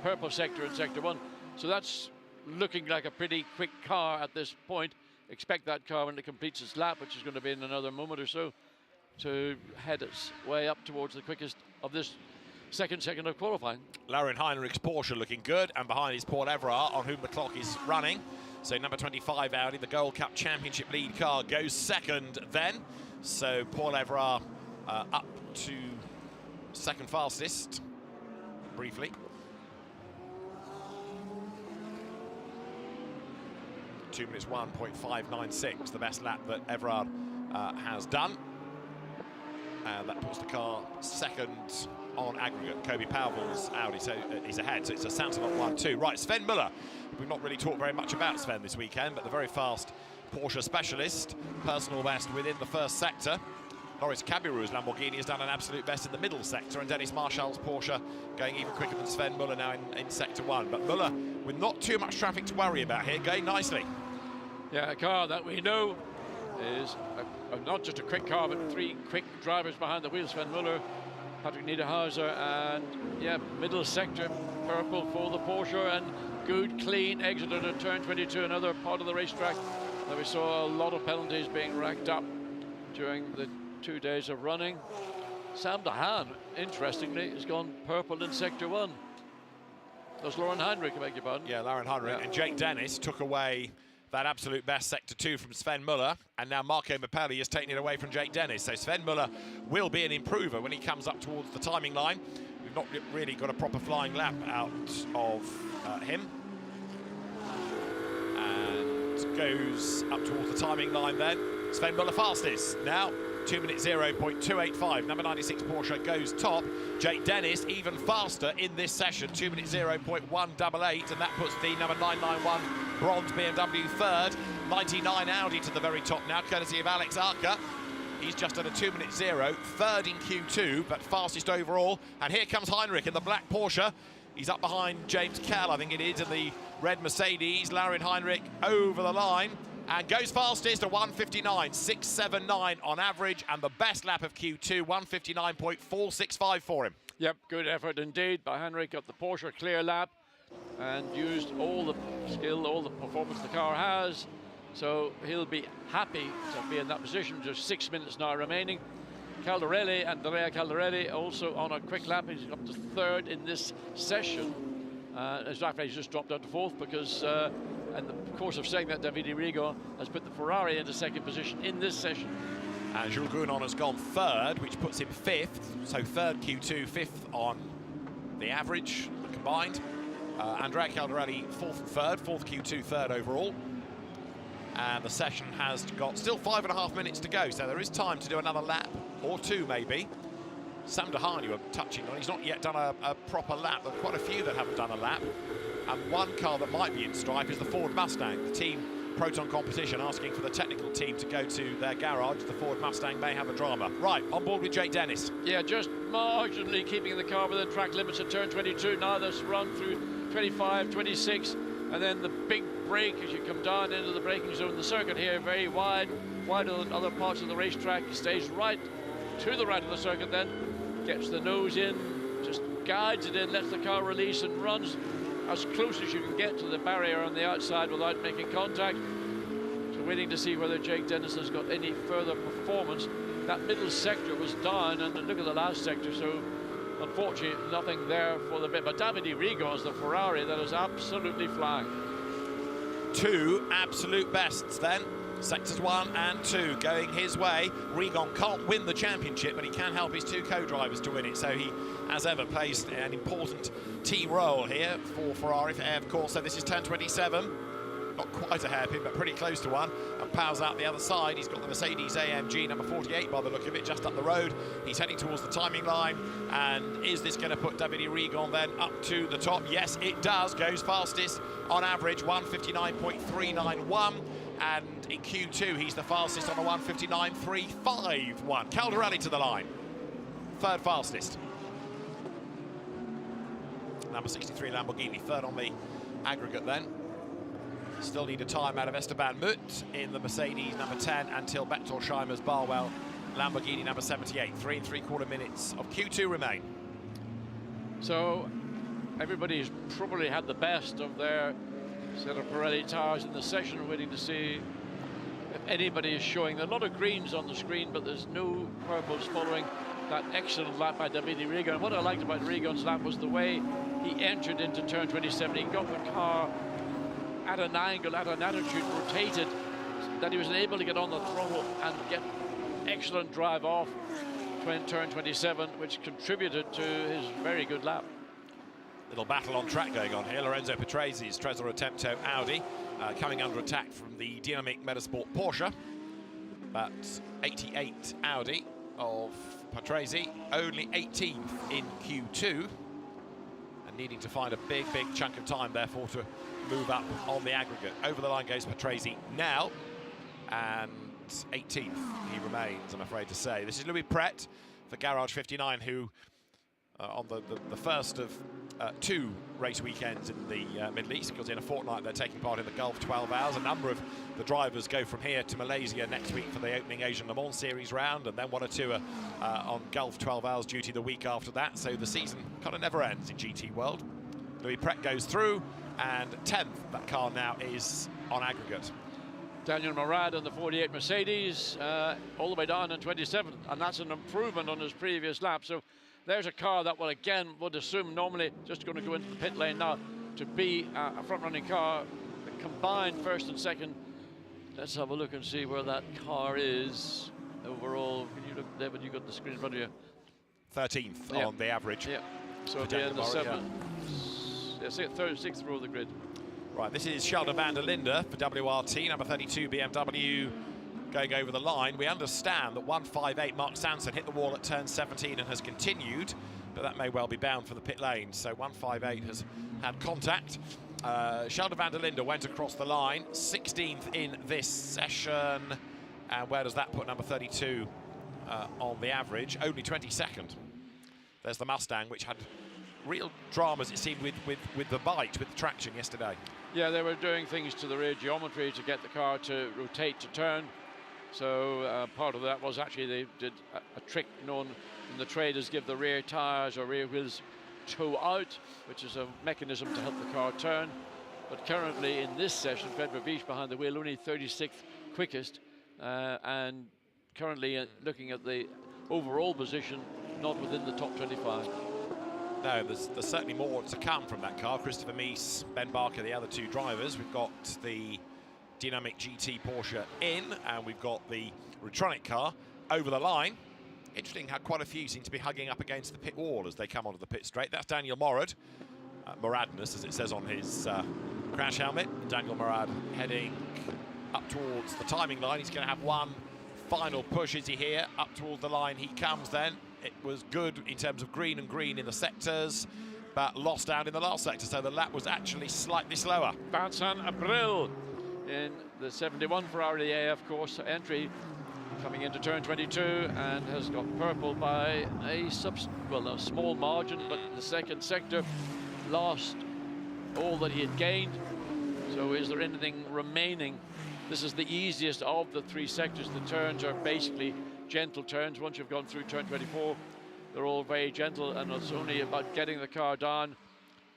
Speaker 2: purple sector in sector 1. So that's looking like a pretty quick car at this point. Expect that car when it completes its lap, which is going to be in another moment or so, to head its way up towards the quickest of this second of qualifying.
Speaker 1: Laurin Heinrich's Porsche looking good, and behind is Paul Everard, on whom the clock is running. So number 25 Audi, the Gold Cup Championship lead car, goes second then. So Paul Everard up to second fastest, briefly. Two minutes 1.596, the best lap that Everard has done. And that puts the car second on aggregate. Kobe Powell's Audi, so he's ahead, so it's a Santilot 1-2. Right, Sven Müller. We've not really talked very much about Sven this weekend, but the very fast Porsche specialist, personal best within the first sector. Loris Cabiru's Lamborghini has done an absolute best in the middle sector, and Dennis Marshall's Porsche going even quicker than Sven Müller now in sector 1. But Müller, with not too much traffic to worry about here, going nicely.
Speaker 2: Yeah, a car that we know is not just a quick car, but 3 quick drivers behind the wheel. Sven Müller, Patrick Niederhauser, and yeah, middle sector purple for the Porsche, and good clean exit at turn 22, another part of the racetrack that we saw a lot of penalties being racked up during the 2 days of running. Sam Dahan, interestingly, has gone purple in sector 1. That's Laurin Heinrich, I beg your pardon.
Speaker 1: Yeah, Laurin Heinrich, yeah. And Jake Dennis took away that absolute best sector 2 from Sven Müller, and now Marco Mappelli is taking it away from Jake Dennis. So Sven Müller will be an improver when he comes up towards the timing line. We've not really got a proper flying lap out of him. And goes up towards the timing line then. Sven Müller fastest. Now 2 minutes 0.285. Number 96 Porsche goes top. Jake Dennis even faster in this session, 2 minutes 0.188, and that puts the number 991 bronze BMW third. 99 Audi to the very top now, courtesy of Alex Arca. He's just at a 2:0, third in Q2, but fastest overall. And here comes Heinrich in the black Porsche. He's up behind James Kell, I think it is, in the red Mercedes. Laurin Heinrich over the line and goes fastest, a 1:59.679 on average, and the best lap of Q2, 1:59.465 for him.
Speaker 2: Yep, good effort indeed by Heinrich. Got the Porsche clear lap and used all the skill, all the performance the car has. So he'll be happy to be in that position. Just 6 minutes now remaining. Caldarelli, Andrea Caldarelli, also on a quick lap. He's up to third in this session. Exactly, he's just dropped out to fourth because, in the course of saying that, Davide Rigo has put the Ferrari into second position in this session.
Speaker 1: And Jules Gounon has gone third, which puts him fifth. So third Q2, fifth on the average combined. Andrea Caldarelli fourth and third, fourth Q2, third overall. And the session has got still 5.5 minutes to go, so there is time to do another lap or two maybe. Sam Dehane you are touching on, he's not yet done a proper lap. There are quite a few that haven't done a lap. And one car that might be in strife is the Ford Mustang. The team Proton Competition asking for the technical team to go to their garage. The Ford Mustang may have a drama. Right, on board with Jake Dennis.
Speaker 2: Yeah, just marginally keeping the car within track limits at turn 22. Now this run through 25, 26, and then the big break as you come down into the braking zone. The circuit here very wide, wider than other parts of the racetrack. Stays right to the right of the circuit, then gets the nose in, just guides it in, lets the car release and runs as close as you can get to the barrier on the outside without making contact. So waiting to see whether Jake Dennis has got any further performance. That middle sector was down, and look at the last sector, so unfortunately nothing there for the bit. But Davide Rigo is the Ferrari that is absolutely flying.
Speaker 1: Two absolute bests then. Sectors 1 and 2 going his way. Rigon can't win the championship, but he can help his two co-drivers to win it. So he, as ever, plays an important team role here for Ferrari, of course. So this is turn 27. Not quite a hairpin, but pretty close to one. And Powell's out the other side. He's got the Mercedes AMG number 48 by the look of it, just up the road. He's heading towards the timing line. And is this going to put Davide Rigon then up to the top? Yes, it does. Goes fastest on average, 1:59.391. And in Q2, he's the fastest on a 1:59.351. Caldarelli to the line. Third fastest. Number 63 Lamborghini, third on the aggregate then. Still need a time out of Esteban Mutt in the Mercedes number 10 until Bechtolsheimer's Barwell Lamborghini number 78. 3 3/4 minutes of Q2 remain.
Speaker 2: So everybody's probably had the best of their set of Pirelli tires in the session, waiting to see if anybody is showing. There are a lot of greens on the screen, but there's no purples following that excellent lap by Davide Rigo. And what I liked about Rigon's lap was the way he entered into turn 27. He got the car at an angle, at an attitude, rotated, that he was able to get on the throttle and get excellent drive off turn 27, which contributed to his very good lap.
Speaker 1: Little battle on track going on here. Lorenzo Petresi's Tresor Attempto Audi coming under attack from the Dynamic Motorsport Porsche. But 88 Audi of Petresi, only 18th in Q2. And needing to find a big chunk of time, therefore, to move up on the aggregate. Over the line goes Petresi now. And 18th he remains, I'm afraid to say. This is Louis Pret for Garage 59, who on the first of 2 race weekends in the Middle East, because in a fortnight they're taking part in the Gulf 12 Hours. A number of the drivers go from here to Malaysia next week for the opening Asian Le Mans Series round, and then 1 or 2 are on Gulf 12 Hours duty the week after that. So the season kind of never ends in GT World. Louis Pret goes through, and 10th that car now is on aggregate.
Speaker 2: Daniel Morad on the 48 Mercedes, all the way down in 27th, and that's an improvement on his previous lap. So there's a car that will, again, would assume normally just going to go into the pit lane now to be a front-running car. The combined first and second. Let's have a look and see where that car is overall. Can you look, David? You got the screen in front of you.
Speaker 1: 13th
Speaker 2: Yeah.
Speaker 1: on the average.
Speaker 2: Yeah. So at the end of 7th. Yeah, 6th row of the grid.
Speaker 1: Right, this is Sheldon van der Linde for WRT, number 32 BMW, going over the line. We understand that 158 Mark Sanson hit the wall at turn 17 and has continued, but that may well be bound for the pit lane. So 158 has had contact. Sheldon van der Linde went across the line, 16th in this session. And where does that put number 32 on the average, only 22nd. There's the Mustang, which had real dramas, it seemed, with the bite, with the traction yesterday.
Speaker 2: Yeah, they were doing things to the rear geometry to get the car to rotate, to turn. So part of that was actually they did a trick known in the trade as give the rear tyres or rear wheels toe out, which is a mechanism to help the car turn. But currently in this session, Fred Verviche behind the wheel, only 36th quickest, and currently looking at the overall position, not within the top 25.
Speaker 1: No, there's certainly more to come from that car. Christopher Mies, Ben Barker, the other two drivers. We've got the Dynamic GT Porsche in, and we've got the Retronic car over the line. Interesting how quite a few seem to be hugging up against the pit wall as they come onto the pit straight. That's Daniel Morad, Moradness, as it says on his crash helmet. Daniel Morad heading up towards the timing line. He's going to have one final push. Is he here? Up towards the line he comes then. It was good in terms of green and green in the sectors, but lost out in the last sector, so the lap was actually slightly slower.
Speaker 2: Vincent Abril in the 71 Ferrari AF course entry, coming into turn 22, and has got purple by a small margin, but the second sector lost all that he had gained. So is there anything remaining? This is the easiest of the three sectors. The turns are basically gentle turns. Once you've gone through turn 24, they're all very gentle, and it's only about getting the car down.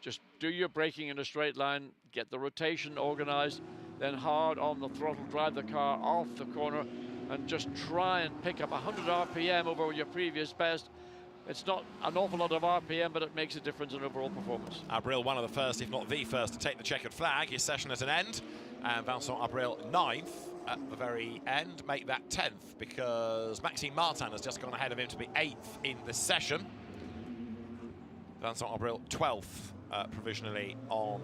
Speaker 2: Just do your braking in a straight line, get the rotation organized, then hard on the throttle, drive the car off the corner, and just try and pick up 100 RPM over your previous best. It's not an awful lot of RPM, but it makes a difference in overall performance.
Speaker 1: Abril, one of the first, if not the first, to take the checkered flag. His session at an end, and Vincent Abril 9th at the very end. Make that 10th, because Maxime Martin has just gone ahead of him to be 8th in the session. Vincent Abril 12th provisionally on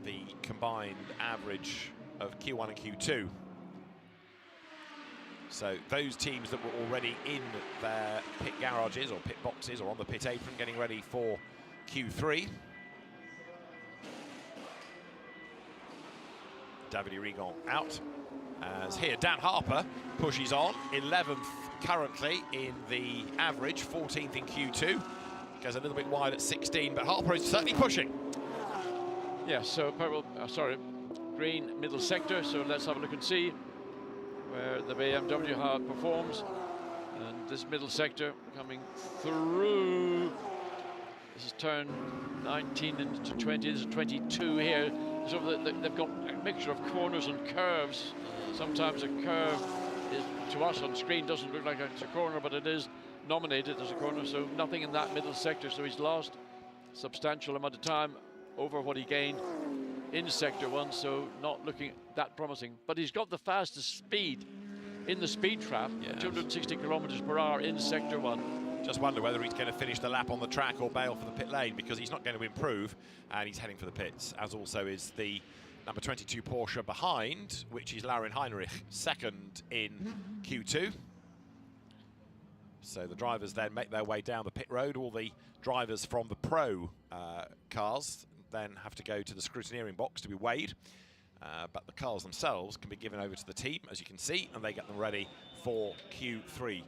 Speaker 1: the combined average of Q1 and Q2. So those teams that were already in their pit garages or pit boxes or on the pit apron getting ready for Q3. Davide Rigon out. As here, Dan Harper pushes on, 11th currently in the average, 14th in Q2. Goes a little bit wide at 16, but Harper is certainly pushing.
Speaker 2: Yeah, so purple, green middle sector, so let's have a look and see where the BMW, how it performs. And this middle sector coming through. This is turn 19 into 20, this is 22 here. So they've got a mixture of corners and curves. Sometimes a curve is, to us on screen, doesn't look like it's a corner, but it is nominated as a corner, so nothing in that middle sector. So he's lost a substantial amount of time over what he gained in sector one, so not looking that promising. But he's got the fastest speed in the speed trap, yes. 260 kilometers per hour in sector one.
Speaker 1: Just wonder whether he's going to finish the lap on the track or bail for the pit lane, because he's not going to improve, and he's heading for the pits, as also is the number 22 Porsche behind, which is Laurin Heinrich, second in Q2. So the drivers then make their way down the pit road. All the drivers from the pro cars then have to go to the scrutineering box to be weighed. But the cars themselves can be given over to the team, as you can see, and they get them ready for Q3,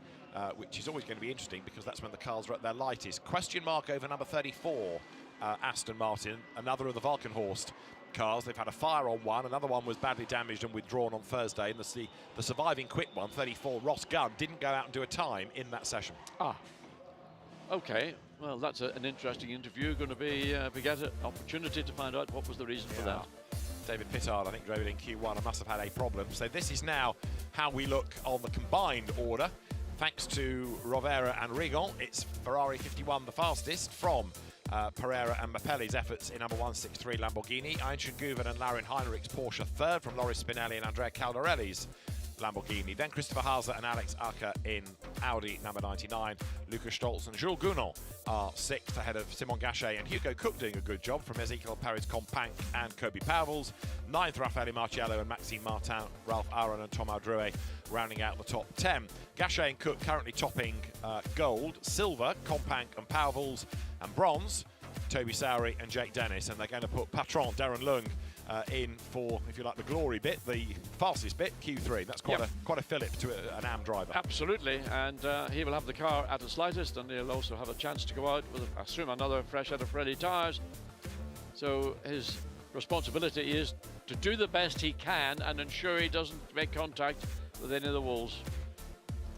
Speaker 1: which is always going to be interesting because that's when the cars are at their lightest. Question mark over number 34, Aston Martin, another of the Valkenhorst cars. They've had a fire on one. Another one was badly damaged and withdrawn on Thursday. And the surviving quick one, 34, Ross Gunn, didn't go out and do a time in that session.
Speaker 2: Ah, okay. Well, that's an interesting interview. Going to be, we get an opportunity to find out what was the reason for that.
Speaker 1: David Pittard, I think, drove it in Q1 and must have had a problem. So this is now how we look on the combined order. Thanks to Rovera and Rigon, it's Ferrari 51 the fastest from Pereira and Mapelli's efforts in number 163 Lamborghini. Einsteinguven and Laurin Heinrich's Porsche third from Loris Spinelli and Andrea Caldarelli's Lamborghini. Then Christopher Hauser and Alex Acker in Audi number 99. Lucas Stoltz and Jules Gounon are sixth ahead of Simon Gachet and Hugo Cook doing a good job from Ezekiel Paris Companc and Kobe Pauwels. Ninth, Raffaele Marciello and Maxime Martin, Ralph Aron and Thomas Drouet rounding out the top 10. Gachet and Cook currently topping gold, silver, Companc and Pauwels, and bronze, Toby Sowery and Jake Dennis. And they're going to put Patron, Darren Lung, in for, if you like, the glory bit, the fastest bit, Q3. That's quite a fillip to an AM driver.
Speaker 2: Absolutely, and he will have the car at its lightest, and he'll also have a chance to go out with, I assume, another fresh set of Pirelli tyres. So his responsibility is to do the best he can and ensure he doesn't make contact with any of the walls.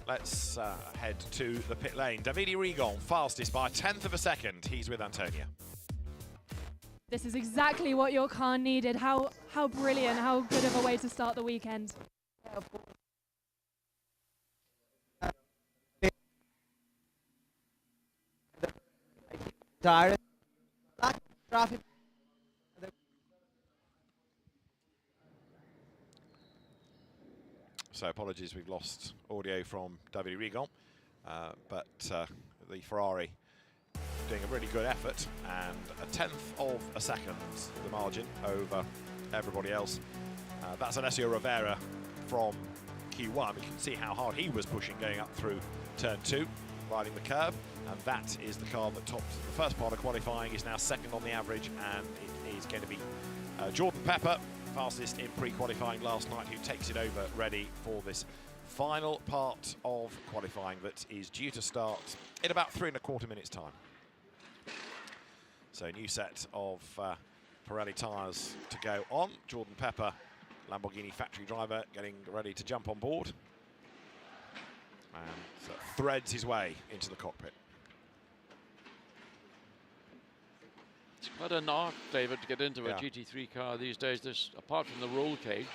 Speaker 1: Let's head to the pit lane. Davide Rigon, fastest by 1/10 of a second. He's with Antonia.
Speaker 3: This is exactly what your car needed. How brilliant, how good of a way to start the weekend.
Speaker 5: Traffic.
Speaker 1: So apologies, we've lost audio from Davide Rigon, but the Ferrari doing a really good effort, and 1/10 of a second the margin over everybody else. That's Alessio Rivera from Q1. You can see how hard he was pushing going up through turn 2, riding the curb, and that is the car that topped the first part of qualifying, is now second on the average, and it is going to be Jordan Pepper, fastest in pre-qualifying last night, who takes it over ready for this final part of qualifying that is due to start in about 3¼ minutes time. So new set of Pirelli tyres to go on. Jordan Pepper, Lamborghini factory driver, getting ready to jump on board, and so threads his way into the cockpit.
Speaker 2: It's quite an art, David, to get into a GT3 car these days. There's, apart from the roll cage,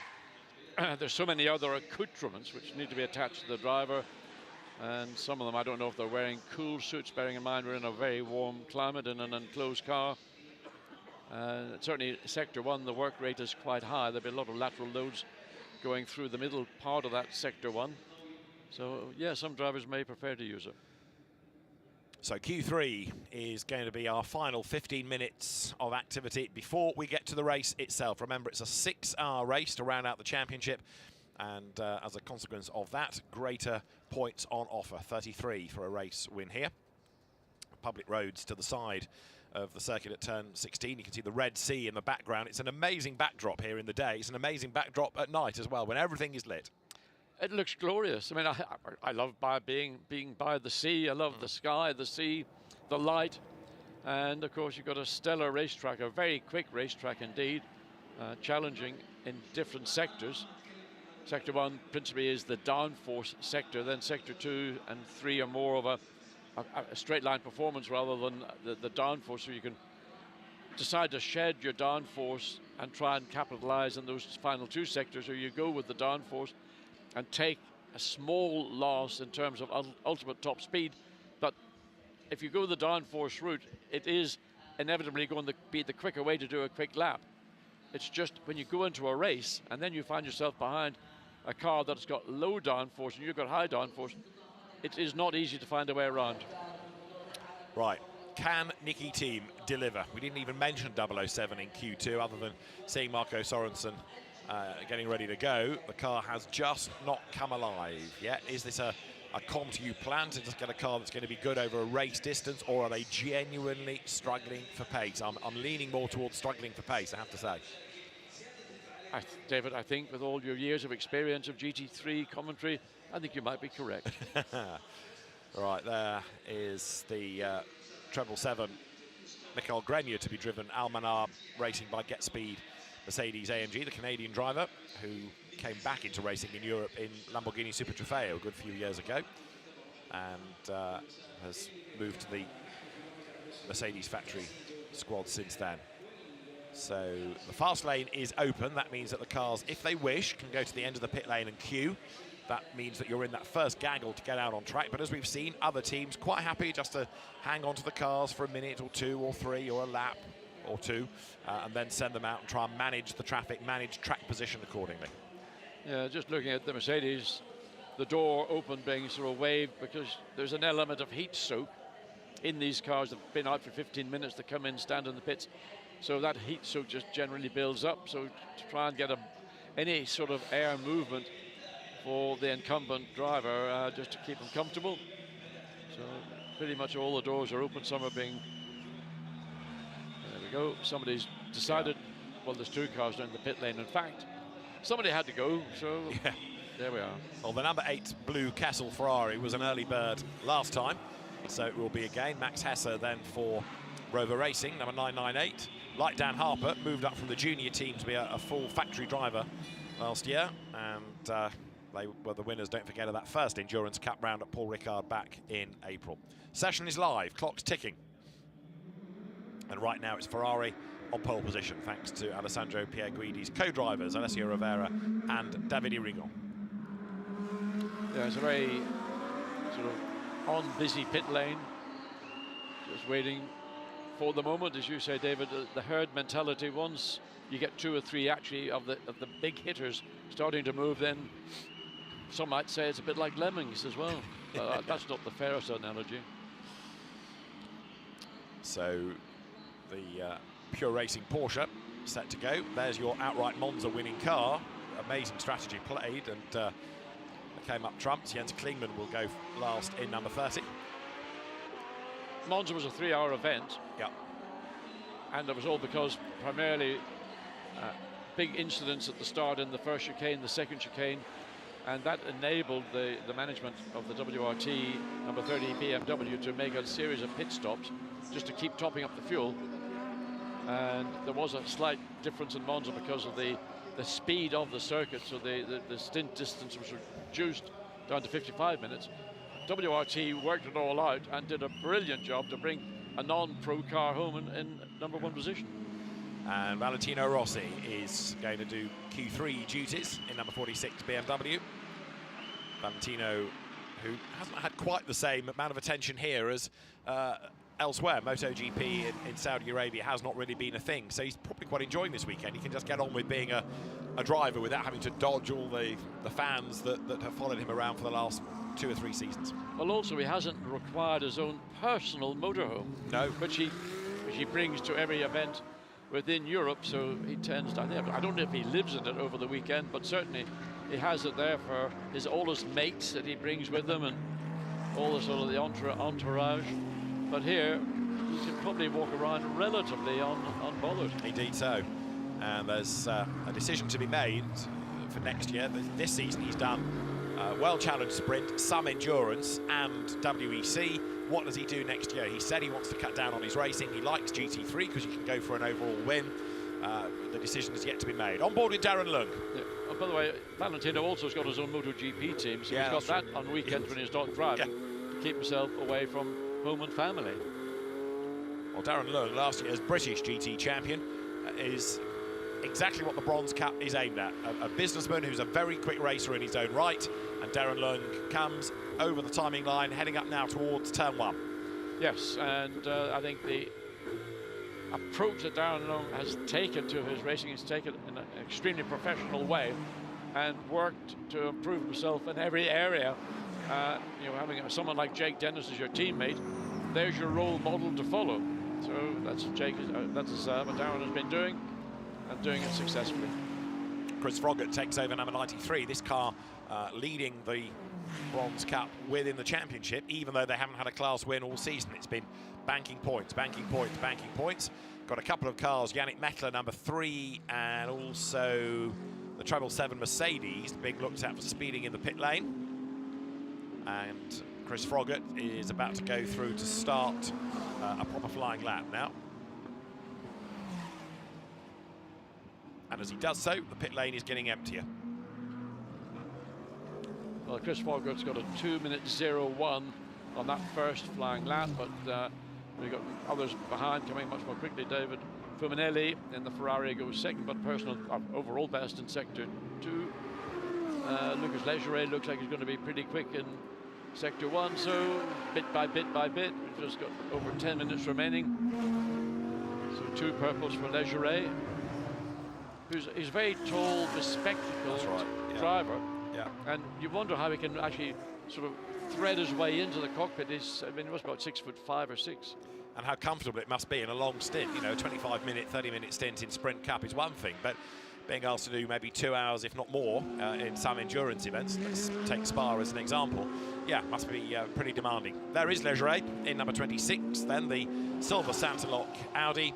Speaker 2: there's so many other accoutrements which need to be attached to the driver, and some of them, I don't know if they're wearing cool suits, bearing in mind we're in a very warm climate in an enclosed car. Certainly Sector 1, the work rate is quite high. There'll be a lot of lateral loads going through the middle part of that Sector 1. So yeah, some drivers may prefer to use it.
Speaker 1: So Q3 is going to be our final 15 minutes of activity before we get to the race itself. Remember, it's a 6-hour race to round out the championship, and as a consequence of that, greater points on offer. 33 for a race win here. Public roads to the side of the circuit at turn 16. You can see the Red Sea in the background. It's an amazing backdrop here in the day. It's an amazing backdrop at night as well, when everything is lit.
Speaker 2: It looks glorious. I mean, I love being by the sea. I love the sky, the sea, the light. And of course, you've got a stellar racetrack, a very quick racetrack indeed, challenging in different sectors. Sector 1 principally is the downforce sector, then Sector 2 and 3 are more of a straight line performance rather than the downforce, so you can decide to shed your downforce and try and capitalize on those final 2 sectors, or you go with the downforce and take a small loss in terms of ultimate top speed. But if you go the downforce route, it is inevitably going to be the quicker way to do a quick lap. It's just when you go into a race and then you find yourself behind a car that's got low downforce and you've got high downforce, it is not easy to find a way around.
Speaker 1: Right, can Nicky Team deliver? We didn't even mention 007 in Q2, other than seeing Marco Sorensen getting ready to go. The car has just not come alive yet. Is this a Comtu plan to just get a car that's going to be good over a race distance, or are they genuinely struggling for pace? I'm leaning more towards struggling for pace, I have to say.
Speaker 2: David, I think with all your years of experience of GT3 commentary, I think you might be correct.
Speaker 1: Right, there is the 777 Michael Grenier to be driven. Almanar Racing by Get Speed Mercedes AMG, the Canadian driver who came back into racing in Europe in Lamborghini Super Trofeo a good few years ago, and has moved to the Mercedes factory squad since then. So the fast lane is open. That means that the cars, if they wish, can go to the end of the pit lane and queue. That means that you're in that first gaggle to get out on track. But as we've seen, other teams quite happy just to hang on to the cars for a minute or 2 or 3 or a lap or 2, and then send them out and try and manage the traffic, manage track position accordingly.
Speaker 2: Yeah, just looking at the Mercedes, the door open being sort of waved because there's an element of heat soak in these cars that have been out for 15 minutes to come in, stand in the pits. So that heat soak just generally builds up. So to try and get any sort of air movement for the incumbent driver, just to keep them comfortable. So pretty much all the doors are open. Some are being, there we go, somebody's decided well, there's 2 cars down the pit lane. In fact, somebody had to go, so
Speaker 1: Yeah.
Speaker 2: there we are.
Speaker 1: Well, the number 8 blue Kessel Ferrari was an early bird last time, so it will be again. Max Hesse then for Rover Racing, number 998. Like Dan Harper, moved up from the junior team to be a full factory driver last year, and they were the winners, don't forget, of that first Endurance Cup round at Paul Ricard back in April. Session is live, clock's ticking. And right now it's Ferrari on pole position, thanks to Alessandro Pierguidi's co-drivers, Alessio Rivera and Davide Rigon.
Speaker 2: Yeah, it's a very sort of on busy pit lane, just waiting for the moment, as you say, David, the herd mentality. Once you get 2 or 3 actually of the big hitters starting to move, then some might say it's a bit like lemmings as well. That's not the fairest analogy.
Speaker 1: So the Pure Racing Porsche set to go. There's your outright Monza winning car. Amazing strategy played, and came up trumps. Jens Klingman will go last in number 30.
Speaker 2: Monza was a 3-hour event.
Speaker 1: Yep.
Speaker 2: And it was all because primarily big incidents at the start in the first chicane, the second chicane, and that enabled the management of the WRT number 30 BMW to make a series of pit stops just to keep topping up the fuel. And there was a slight difference in Monza because of the speed of the circuit, so the stint distance was reduced down to 55 minutes. WRT worked it all out and did a brilliant job to bring a non-pro car home in number 1 position.
Speaker 1: And Valentino Rossi is going to do Q3 duties in number 46 BMW. Valentino, who hasn't had quite the same amount of attention here as elsewhere. MotoGP in Saudi Arabia has not really been a thing, so he's probably quite enjoying this weekend. He can just get on with being a driver without having to dodge all the fans that have followed him around for the last 2 or 3 seasons.
Speaker 2: Well, also he hasn't required his own personal motorhome,
Speaker 1: no,
Speaker 2: which he brings to every event within Europe. So he tends to, I don't know if he lives in it over the weekend, but certainly he has it there for all his mates that he brings with him and all the sort of the entourage. But here he can probably walk around relatively unbothered.
Speaker 1: Indeed so. And there's a decision to be made for next year. This season he's done World Challenge Sprint, some endurance and WEC. What does he do next year? He said he wants to cut down on his racing. He likes GT3 because you can go for an overall win. The decision is yet to be made. On board with Darren Lung.
Speaker 2: Yeah. Oh, by the way, Valentino also has got his own MotoGP team, so
Speaker 1: yeah,
Speaker 2: he's got that on weekends when he's not driving to keep himself away from home and family.
Speaker 1: Well, Darren Lung, last year's British GT champion, is exactly what the Bronze Cup is aimed at. A businessman who's a very quick racer in his own right, and Darren Lung comes over the timing line, heading up now towards turn 1.
Speaker 2: Yes, and I think the approach that Darren Lung has taken to his racing is taken in an extremely professional way and worked to improve himself in every area. You know, having someone like Jake Dennis as your teammate, there's your role model to follow. So that's what Darren has been doing, and doing it successfully.
Speaker 1: Chris Froggatt takes over number 93. This car leading the Bronze Cup within the championship, even though they haven't had a class win all season. It's been banking points, banking points, banking points. Got a couple of cars, Yannick Mettler, number 3, and also the 777 Mercedes being looked at for speeding in the pit lane. And Chris Froggatt is about to go through to start a proper flying lap now. And as he does so, the pit lane is getting emptier.
Speaker 2: Well, Chris Froggatt's got a 2:01 on that first flying lap, but we've got others behind coming much more quickly. David Fuminelli in the Ferrari goes second, but personal overall best in sector 2. Lucas Legere looks like he's going to be pretty quick in sector 1, so bit by bit by bit, we've just got over 10 minutes remaining. So 2 purples for Legere, who's a very tall, bespectacled driver.
Speaker 1: Yeah.
Speaker 2: And you wonder how he can actually sort of thread his way into the cockpit. He was about 6'5" or 6.
Speaker 1: And how comfortable it must be in a long stint. You know, a 25-minute, 30-minute stint in Sprint Cup is one thing, but being asked to do maybe 2 hours, if not more, in some endurance events, let's take Spa as an example, yeah, must be pretty demanding. There is Legere in number 26, then the silver Santa Lock Audi,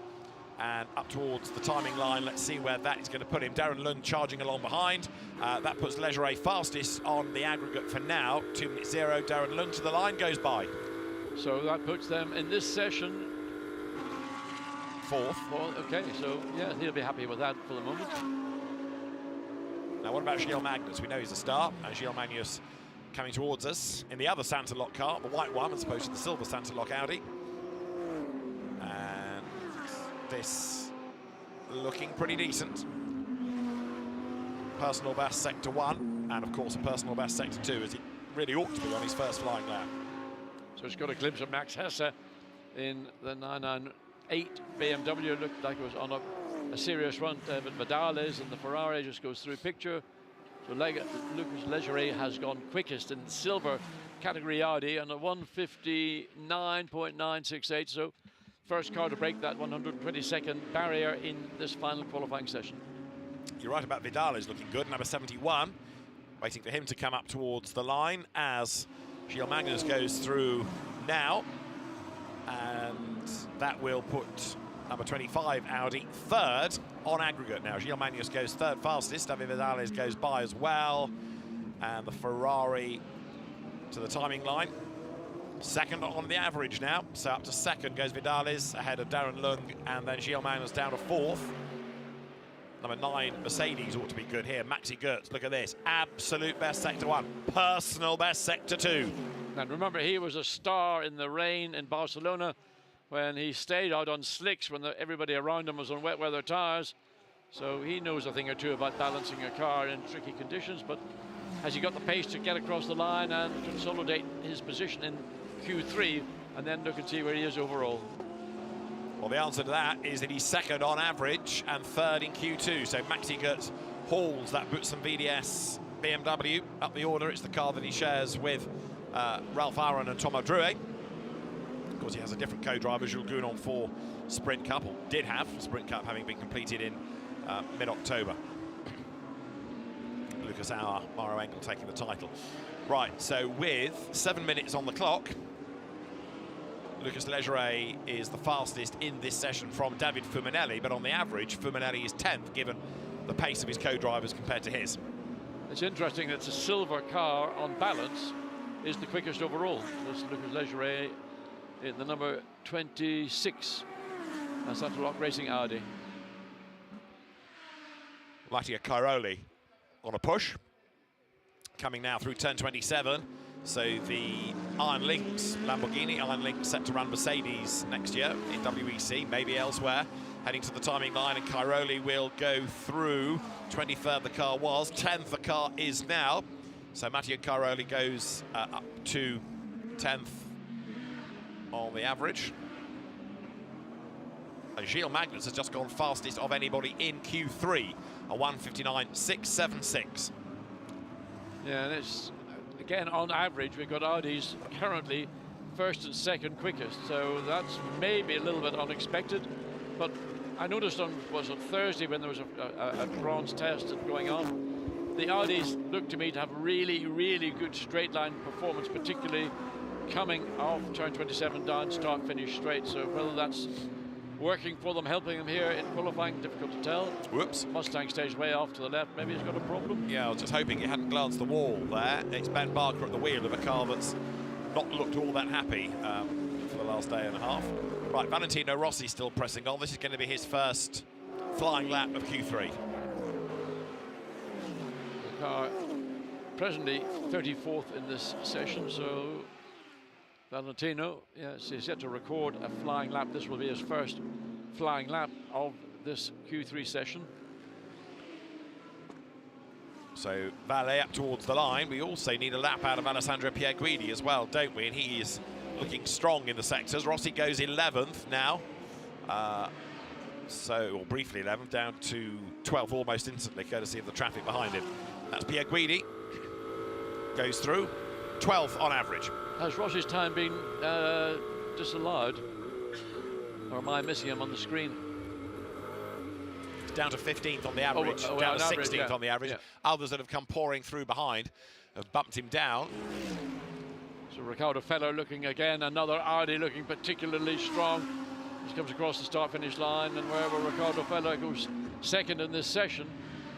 Speaker 1: and up towards the timing line. Let's see where that is going to put him. Darren Lund charging along behind. That puts Leggeret fastest on the aggregate for now. 2:0. Darren Lund to the line, goes by.
Speaker 2: So that puts them in this session
Speaker 1: fourth.
Speaker 2: Okay, so yeah, he'll be happy with that for the moment.
Speaker 1: Now what about Gilles Magnus? We know he's a star, and Gilles Magnus coming towards us in the other Santa Lock car, the white one as opposed to the silver Santa Lock Audi. And this looking pretty decent. Personal best sector 1, and of course a personal best sector 2, as he really ought to be on his first flying lap.
Speaker 2: So it's got a glimpse of Max Hesse in the 998 BMW. It looked like it was on a serious run. David Vidales in the Ferrari just goes through picture. So Lucas Leggeret has gone quickest in the silver category Audi on a 1:59.968. So first car to break that 122nd barrier in this final qualifying session.
Speaker 1: You're right about Vidales looking good, number 71. Waiting for him to come up towards the line as Gilles Magnus goes through now. And that will put number 25 Audi third on aggregate now. Gilles Magnus goes third fastest. David Vidales goes by as well. And the Ferrari to the timing line. Second on the average now. So up to second goes Vidales ahead of Darren Lung, and then Gilles Magnus down to fourth. Number 9 Mercedes ought to be good here. Maxi Goetz, look at this. Absolute best sector 1. Personal best sector 2.
Speaker 2: And remember, he was a star in the rain in Barcelona when he stayed out on slicks when everybody around him was on wet weather tires. So he knows a thing or two about balancing a car in tricky conditions, but has he got the pace to get across the line and consolidate his position in Q3 and then look and see where he is overall?
Speaker 1: Well, the answer to that is that he's second on average and third in Q2. So Maxi Goetz hauls that Butson VDS BMW up the order. It's the car that he shares with Ralph Aaron and Thomas Drouet. Of course, he has a different co-driver, Jules Gounon, for Sprint Cup, or did have Sprint Cup, having been completed in mid-October. Lucas Auer, Mauro Engel taking the title. Right, so with 7 minutes on the clock, Lucas Leggeret is the fastest in this session from David Fuminelli, but on the average, Fuminelli is 10th, given the pace of his co-drivers compared to his.
Speaker 2: It's interesting that it's a silver car on balance is the quickest overall. This Lucas Leggeret in the number 26 Santa Lock Racing Audi.
Speaker 1: Mattia Cairoli on a push. Coming now through turn 27. So the Iron Lynx Lamborghini, Iron Lynx set to run Mercedes next year in WEC, maybe elsewhere. Heading to the timing line, and Cairoli will go through. 23rd the car was, 10th the car is now. So Mattia Cairoli goes up to 10th on the average. And Gilles Magnus has just gone fastest of anybody in Q3, a 1:59.676.
Speaker 2: Yeah, and it's, again, on average, we've got Audis currently first and second quickest, so that's maybe a little bit unexpected. But I noticed on Thursday when there was a bronze test going on, the Audis looked to me to have really, really good straight line performance, particularly coming off turn 27 down, start, finish straight. So whether that's working for them, helping them here in qualifying, difficult to tell.
Speaker 1: Whoops.
Speaker 2: Mustang stays way off to the left. Maybe he's got a problem.
Speaker 1: Yeah, I was just hoping it hadn't glanced the wall there. It's Ben Barker at the wheel of a car that's not looked all that happy for the last day and a half. Right, Valentino Rossi still pressing on. This is going to be his first flying lap of Q3.
Speaker 2: The car presently 34th in this session, so Valentino, yes, he's yet to record a flying lap. This will be his first flying lap of this Q3 session.
Speaker 1: So Valet up towards the line. We also need a lap out of Alessandro Pierguidi as well, don't we? And he is looking strong in the sectors. Rossi goes 11th now. Or briefly 11th, down to 12th almost instantly, courtesy of the traffic behind him. That's Pierguidi. Goes through. 12th on average.
Speaker 2: Has Rossi's time been disallowed? Or am I missing him on the screen?
Speaker 1: Down to 15th on the average, down to 16th on the average. Yeah. Others that have come pouring through behind have bumped him down.
Speaker 2: So Riccardo Feller looking again, another Audi looking particularly strong. He comes across the start-finish line, and wherever Ricardo Fella goes second in this session,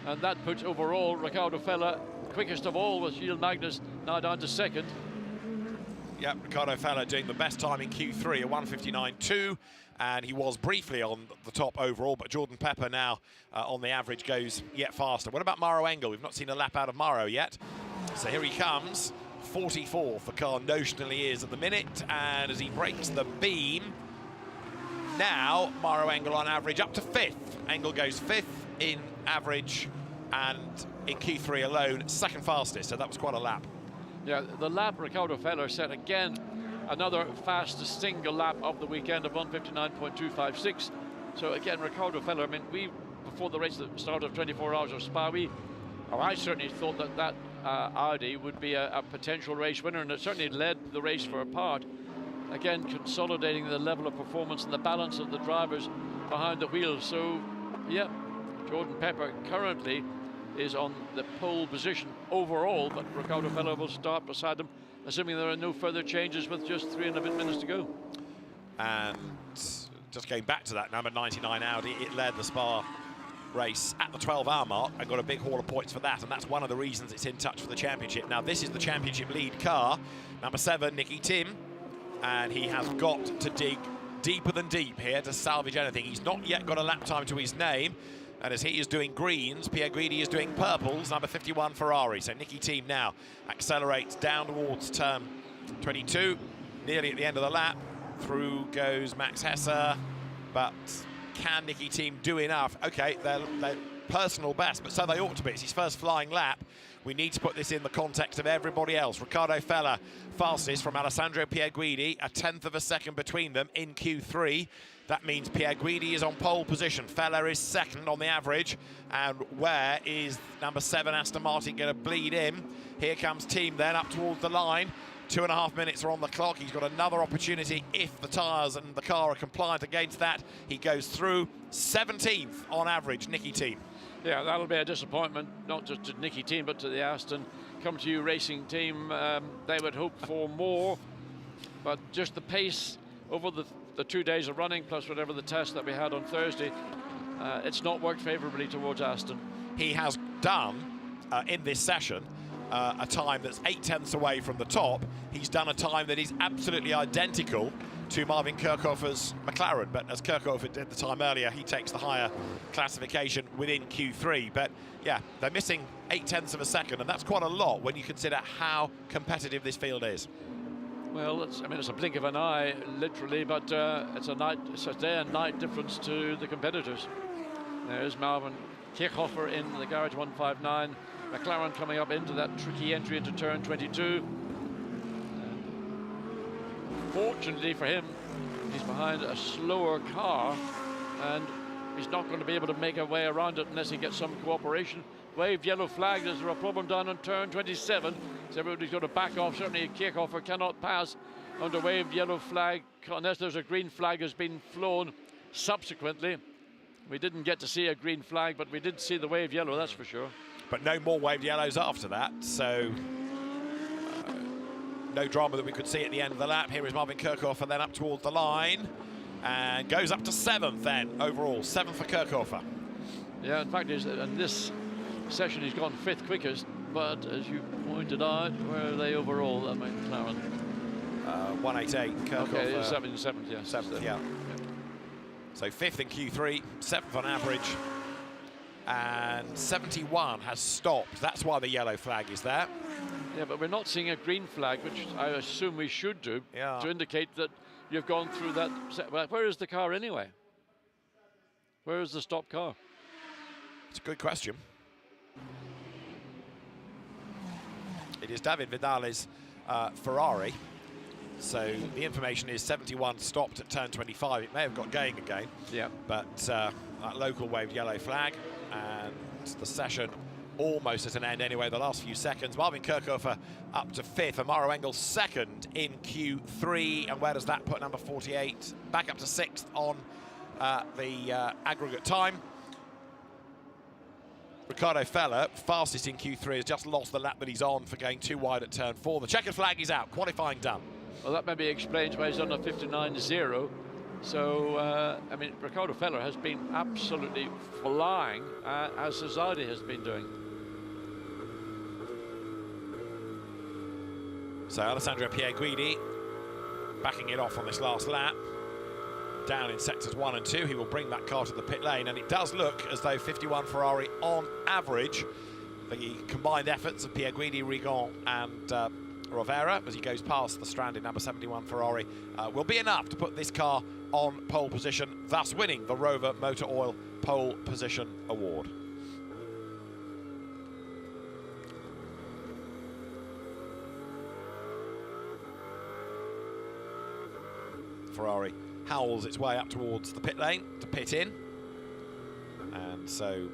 Speaker 2: and that puts overall Ricardo Fella quickest of all, with Gilles Magnus now down to second.
Speaker 1: Yep, Ricardo Fella doing the best time in Q3 at 1:59.2, and he was briefly on the top overall, but Jordan Pepper now on the average goes yet faster. What about Mauro Engel? We've not seen a lap out of Mauro yet. So here he comes, 44th the car notionally is at the minute, and as he breaks the beam, now Mauro Engel on average up to 5th. Engel goes 5th in average, and in Q3 alone, second fastest, so that was quite a lap.
Speaker 2: Yeah, the lap Ricardo Feller set again, another fastest single lap of the weekend of 1:59.256. So again, Ricardo Feller, I mean, before the race at the start of 24 Hours of Spa, I certainly thought that Audi would be a potential race winner, and it certainly led the race for a part. Again, consolidating the level of performance and the balance of the drivers behind the wheels. So, yeah, Jordan Pepper currently is on the pole position overall, but Ricardo Fella will start beside him, assuming there are no further changes with just 3 and a bit minutes to go.
Speaker 1: And just going back to that number 99 Audi, it led the Spa race at the 12-hour mark and got a big haul of points for that, and that's one of the reasons it's in touch for the championship. Now, this is the championship lead car, number 7, Nicky Tim, and he has got to dig deeper than deep here to salvage anything. He's not yet got a lap time to his name, and as he is doing greens, Pierre Guidi is doing purples, number 51 Ferrari. So Nicky Team now accelerates down towards turn 22, nearly at the end of the lap. Through goes Max Hesse, but can Nicky Team do enough? Okay, they're personal best, but so they ought to be. It's his first flying lap. We need to put this in the context of everybody else. Ricardo Fella, fastest from Alessandro Pierre Guidi, a 1/10 of a second between them in Q3. That means Pierre Guidi is on pole position. Fella is second on the average. And where is number 7 Aston Martin going to bleed in? Here comes Team then up towards the line. 2.5 minutes are on the clock. He's got another opportunity if the tyres and the car are compliant against that. He goes through 17th on average, Nicky Team.
Speaker 2: Yeah, that'll be a disappointment, not just to Nicky Team, but to the Aston Come To You racing team. They would hope for more, but just the pace over the 2 days of running, plus whatever the test that we had on Thursday, it's not worked favourably towards Aston.
Speaker 1: He has done, in this session, a time that's 0.8 away from the top. He's done a time that is absolutely identical to Marvin Kirchhoffer's McLaren, but as Kirchhoffer did the time earlier, he takes the higher classification within Q3. But yeah, they're missing 0.8 of a second, and that's quite a lot when you consider how competitive this field is.
Speaker 2: Well, it's a blink of an eye, literally, but it's a day and night difference to the competitors. There's Marvin Kirchhoffer in the garage 159. McLaren coming up into that tricky entry into turn 22. Fortunately for him, he's behind a slower car, and he's not going to be able to make a way around it unless he gets some cooperation. Waved yellow flag. There's a problem down on turn 27. So everybody's going to back off. Certainly Kirchhoffer cannot pass under waved yellow flag unless there's a green flag has been flown subsequently. We didn't get to see a green flag, but we did see the waved yellow, that's for sure.
Speaker 1: But no more waved yellows after that, so no drama that we could see at the end of the lap. Here is Marvin Kirchhoffer then up towards the line and goes up to 7th then overall, 7th for Kirchhoffer. Yeah,
Speaker 2: in fact, in this session he's gone 5th quickest, but as you pointed out, where are they overall, McLaren?
Speaker 1: 188, Kirchhoffer.
Speaker 2: Okay, 7th, yeah.
Speaker 1: 7th, yeah. So 5th in Q3, 7th on average, and 71 has stopped. That's why the yellow flag is there.
Speaker 2: Yeah, but we're not seeing a green flag, which I assume we should do, to indicate that you've gone through that. Well, where is the car anyway? Where is the stopped car?
Speaker 1: It's a good question. It is David Vidal's Ferrari. So the information is 71 stopped at turn 25. It may have got going again.
Speaker 2: Yeah.
Speaker 1: But that local waved yellow flag, and the session almost at an end anyway, the last few seconds. Marvin Kirchhoffer up to 5th, and Mauro Engel 2nd in Q3. And where does that put number 48? Back up to 6th on the aggregate time. Ricardo Fella, fastest in Q3, has just lost the lap that he's on for going too wide at turn 4. The checkered flag is out, qualifying done.
Speaker 2: Well, that maybe explains why he's on a 59.0. So, I mean, Riccardo Feller has been absolutely flying, as Zazadi has been doing.
Speaker 1: So Alessandro Pierguidi backing it off on this last lap. Down in sectors 1 and 2, he will bring that car to the pit lane, and it does look as though 51 Ferrari on average, the combined efforts of Pierguidi, Rigon and Rovera as he goes past the stranded number 71 Ferrari will be enough to put this car on pole position, thus winning the Rover Motor Oil Pole Position Award. Ferrari howls its way up towards the pit lane to pit in, and so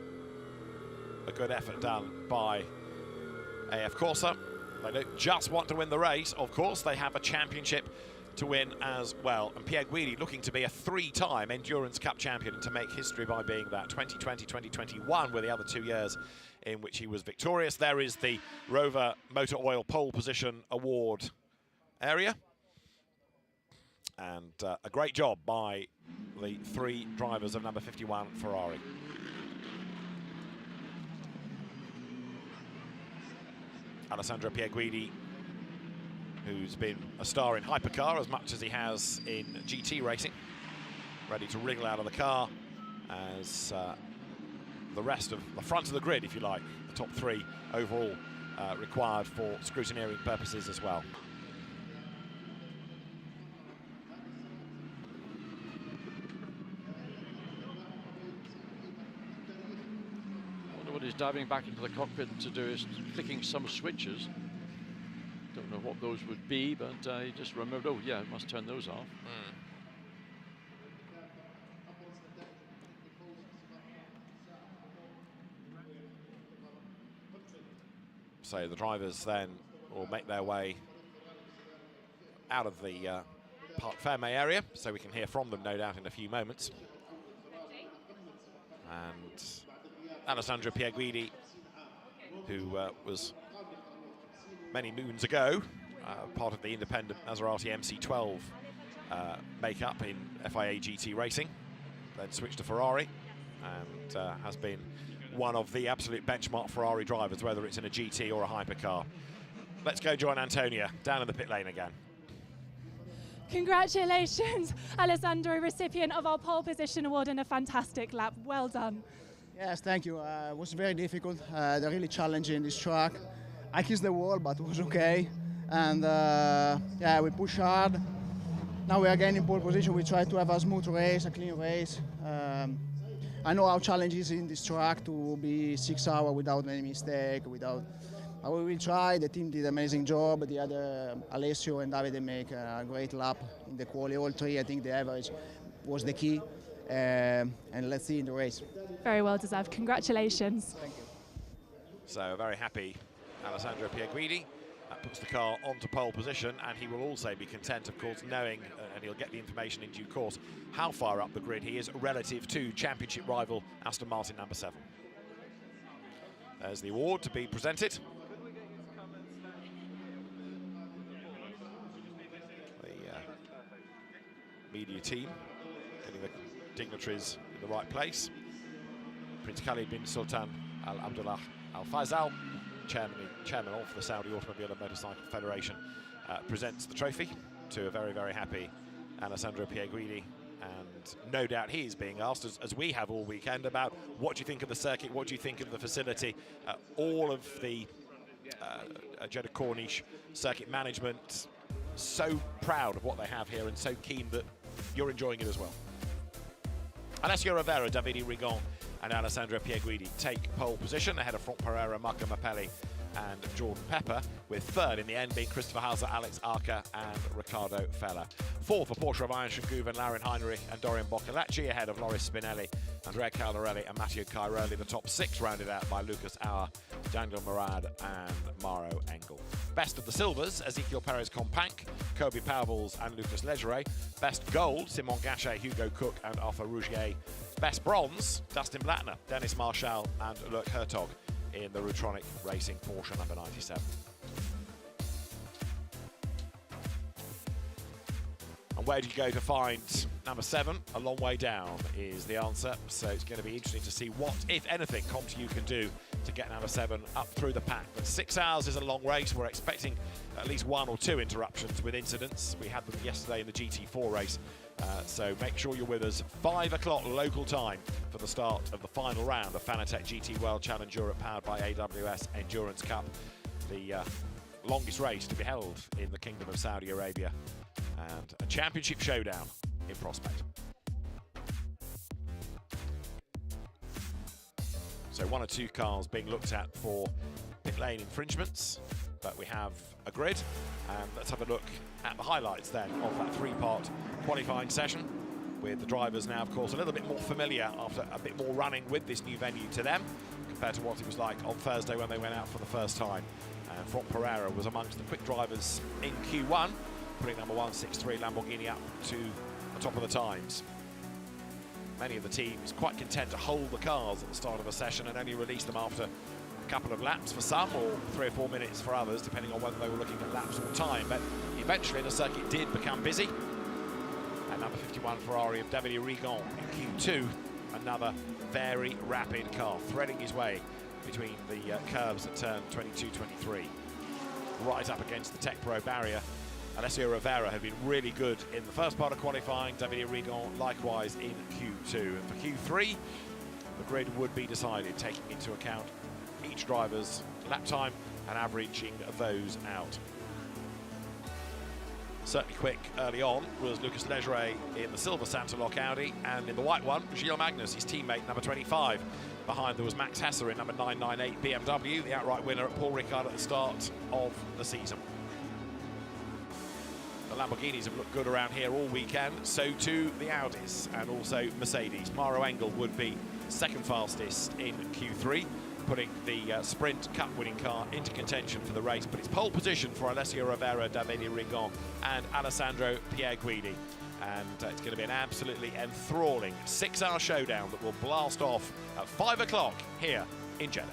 Speaker 1: a good effort done by AF Corsa. They don't just want to win the race, of course, they have a championship to win as well. And Pierguidi looking to be a 3-time Endurance Cup champion and to make history by being that. 2020, 2021 were the other 2 years in which he was victorious. There is the Rover Motor Oil Pole Position Award area. And a great job by the 3 drivers of number 51 Ferrari. Alessandro Pierguidi, who's been a star in hypercar as much as he has in GT racing, ready to wriggle out of the car as the rest of the front of the grid, if you like, the top 3 overall required for scrutineering purposes as well.
Speaker 2: What he's diving back into the cockpit to do is clicking some switches. Don't know what those would be, but he just remembered, oh yeah, must turn those off.
Speaker 1: So the drivers then will make their way out of the Parc Ferme area, so we can hear from them, no doubt, in a few moments. And Alessandro Pierguidi, who was many moons ago part of the independent Maserati MC12 makeup in FIA GT racing, then switched to Ferrari, and has been one of the absolute benchmark Ferrari drivers, whether it's in a GT or a hypercar. Let's go join Antonia down in the pit lane again.
Speaker 3: Congratulations, Alessandro, recipient of our pole position award and a fantastic lap. Well done.
Speaker 5: Yes, thank you. It was very difficult. They're really challenging this track. I kissed the wall, but it was okay. And yeah, we push hard. Now we are getting in pole position. We try to have a smooth race, a clean race. I know how challenging it is in this track to be 6 hours without any mistake, without. We will try. The team did an amazing job. The other, Alessio and Davide, make a great lap in the quali. All 3, I think the average was the key. And let's see in the race.
Speaker 3: Very well deserved. Congratulations.
Speaker 5: Thank you.
Speaker 1: So very happy Alessandro Pierguidi. That puts the car onto pole position, and he will also be content, of course, knowing, and he'll get the information in due course, how far up the grid he is relative to championship rival Aston Martin number 7. There's the award to be presented. The media team getting the dignitaries in the right place. Prince Khalid bin Sultan Al Abdullah Al Faisal, chairman of the Saudi Automobile and Motorcycle Federation, presents the trophy to a very, very happy Alessandro Pierguidi. And no doubt he is being asked, as we have all weekend, about what do you think of the circuit, what do you think of the facility. All of the Jeddah Corniche Circuit management so proud of what they have here and so keen that you're enjoying it as well. Alessio Rovera, Davide Rigon and Alessandro Pierguidi take pole position ahead of Franck Pereira, Marco Mappelli and Jordan Pepper, with third in the end being Christopher Hauser, Alex Arca and Riccardo Feller. Fourth for Porsche of Iron Schunguven, Lauren Heinrich and Dorian Boccolacci, ahead of Loris Spinelli, Andrea Caldarelli and Matteo Cairoli. The top 6 rounded out by Lucas Auer, Daniel Murad and Mauro Engel. Best of the silvers, Ezekiel Perez Companc, Kobe Pauwels and Lucas Legere. Best gold, Simon Gachet, Hugo Cook and Arthur Rougier. Best bronze, Dustin Blattner, Dennis Marshall and Luc Hertog in the Rutronic Racing Porsche number 97. And where do you go to find number 7? A long way down is the answer. So it's going to be interesting to see what, if anything, CompuU can do to get number 7 up through the pack. But 6 hours is a long race. We're expecting at least 1 or 2 interruptions with incidents. We had them yesterday in the GT4 race. So make sure you're with us 5 o'clock local time for the start of the final round of Fanatec GT World Challenge Europe, powered by AWS Endurance Cup, the longest race to be held in the Kingdom of Saudi Arabia, and a championship showdown in prospect. So 1 or 2 cars being looked at for pit lane infringements, but we have a grid, and let's have a look at the highlights then of that 3-part qualifying session, with the drivers now, of course, a little bit more familiar after a bit more running with this new venue to them compared to what it was like on Thursday when they went out for the first time. And Franck Pereira was amongst the quick drivers in Q1, putting number 163 Lamborghini up to the top of the times. Many of the teams quite content to hold the cars at the start of a session and only release them after a couple of laps for some, or 3 or 4 minutes for others, depending on whether they were looking at laps or time. But eventually the circuit did become busy. And number 51 Ferrari of David Rigon in Q2, another very rapid car, threading his way between the curves at turn 22-23. Right up against the Tech Pro barrier. Alessio Rivera had been really good in the first part of qualifying. David Rigon likewise in Q2. And for Q3, the grid would be decided, taking into account each driver's lap time and averaging those out. Certainly quick early on was Lucas Legere in the silver Santaloc Audi, and in the white one, Gilles Magnus, his teammate, number 25. Behind there was Max Hesser in number 998 BMW, the outright winner at Paul Ricard at the start of the season. The Lamborghinis have looked good around here all weekend, so too the Audis and also Mercedes. Maro Engel would be second fastest in Q3, putting the Sprint Cup winning car into contention for the race, but it's pole position for Alessio Rivera, Davide Rigon and Alessandro Pierguidi. And it's going to be an absolutely enthralling 6-hour showdown that will blast off at 5 o'clock here in Jeddah.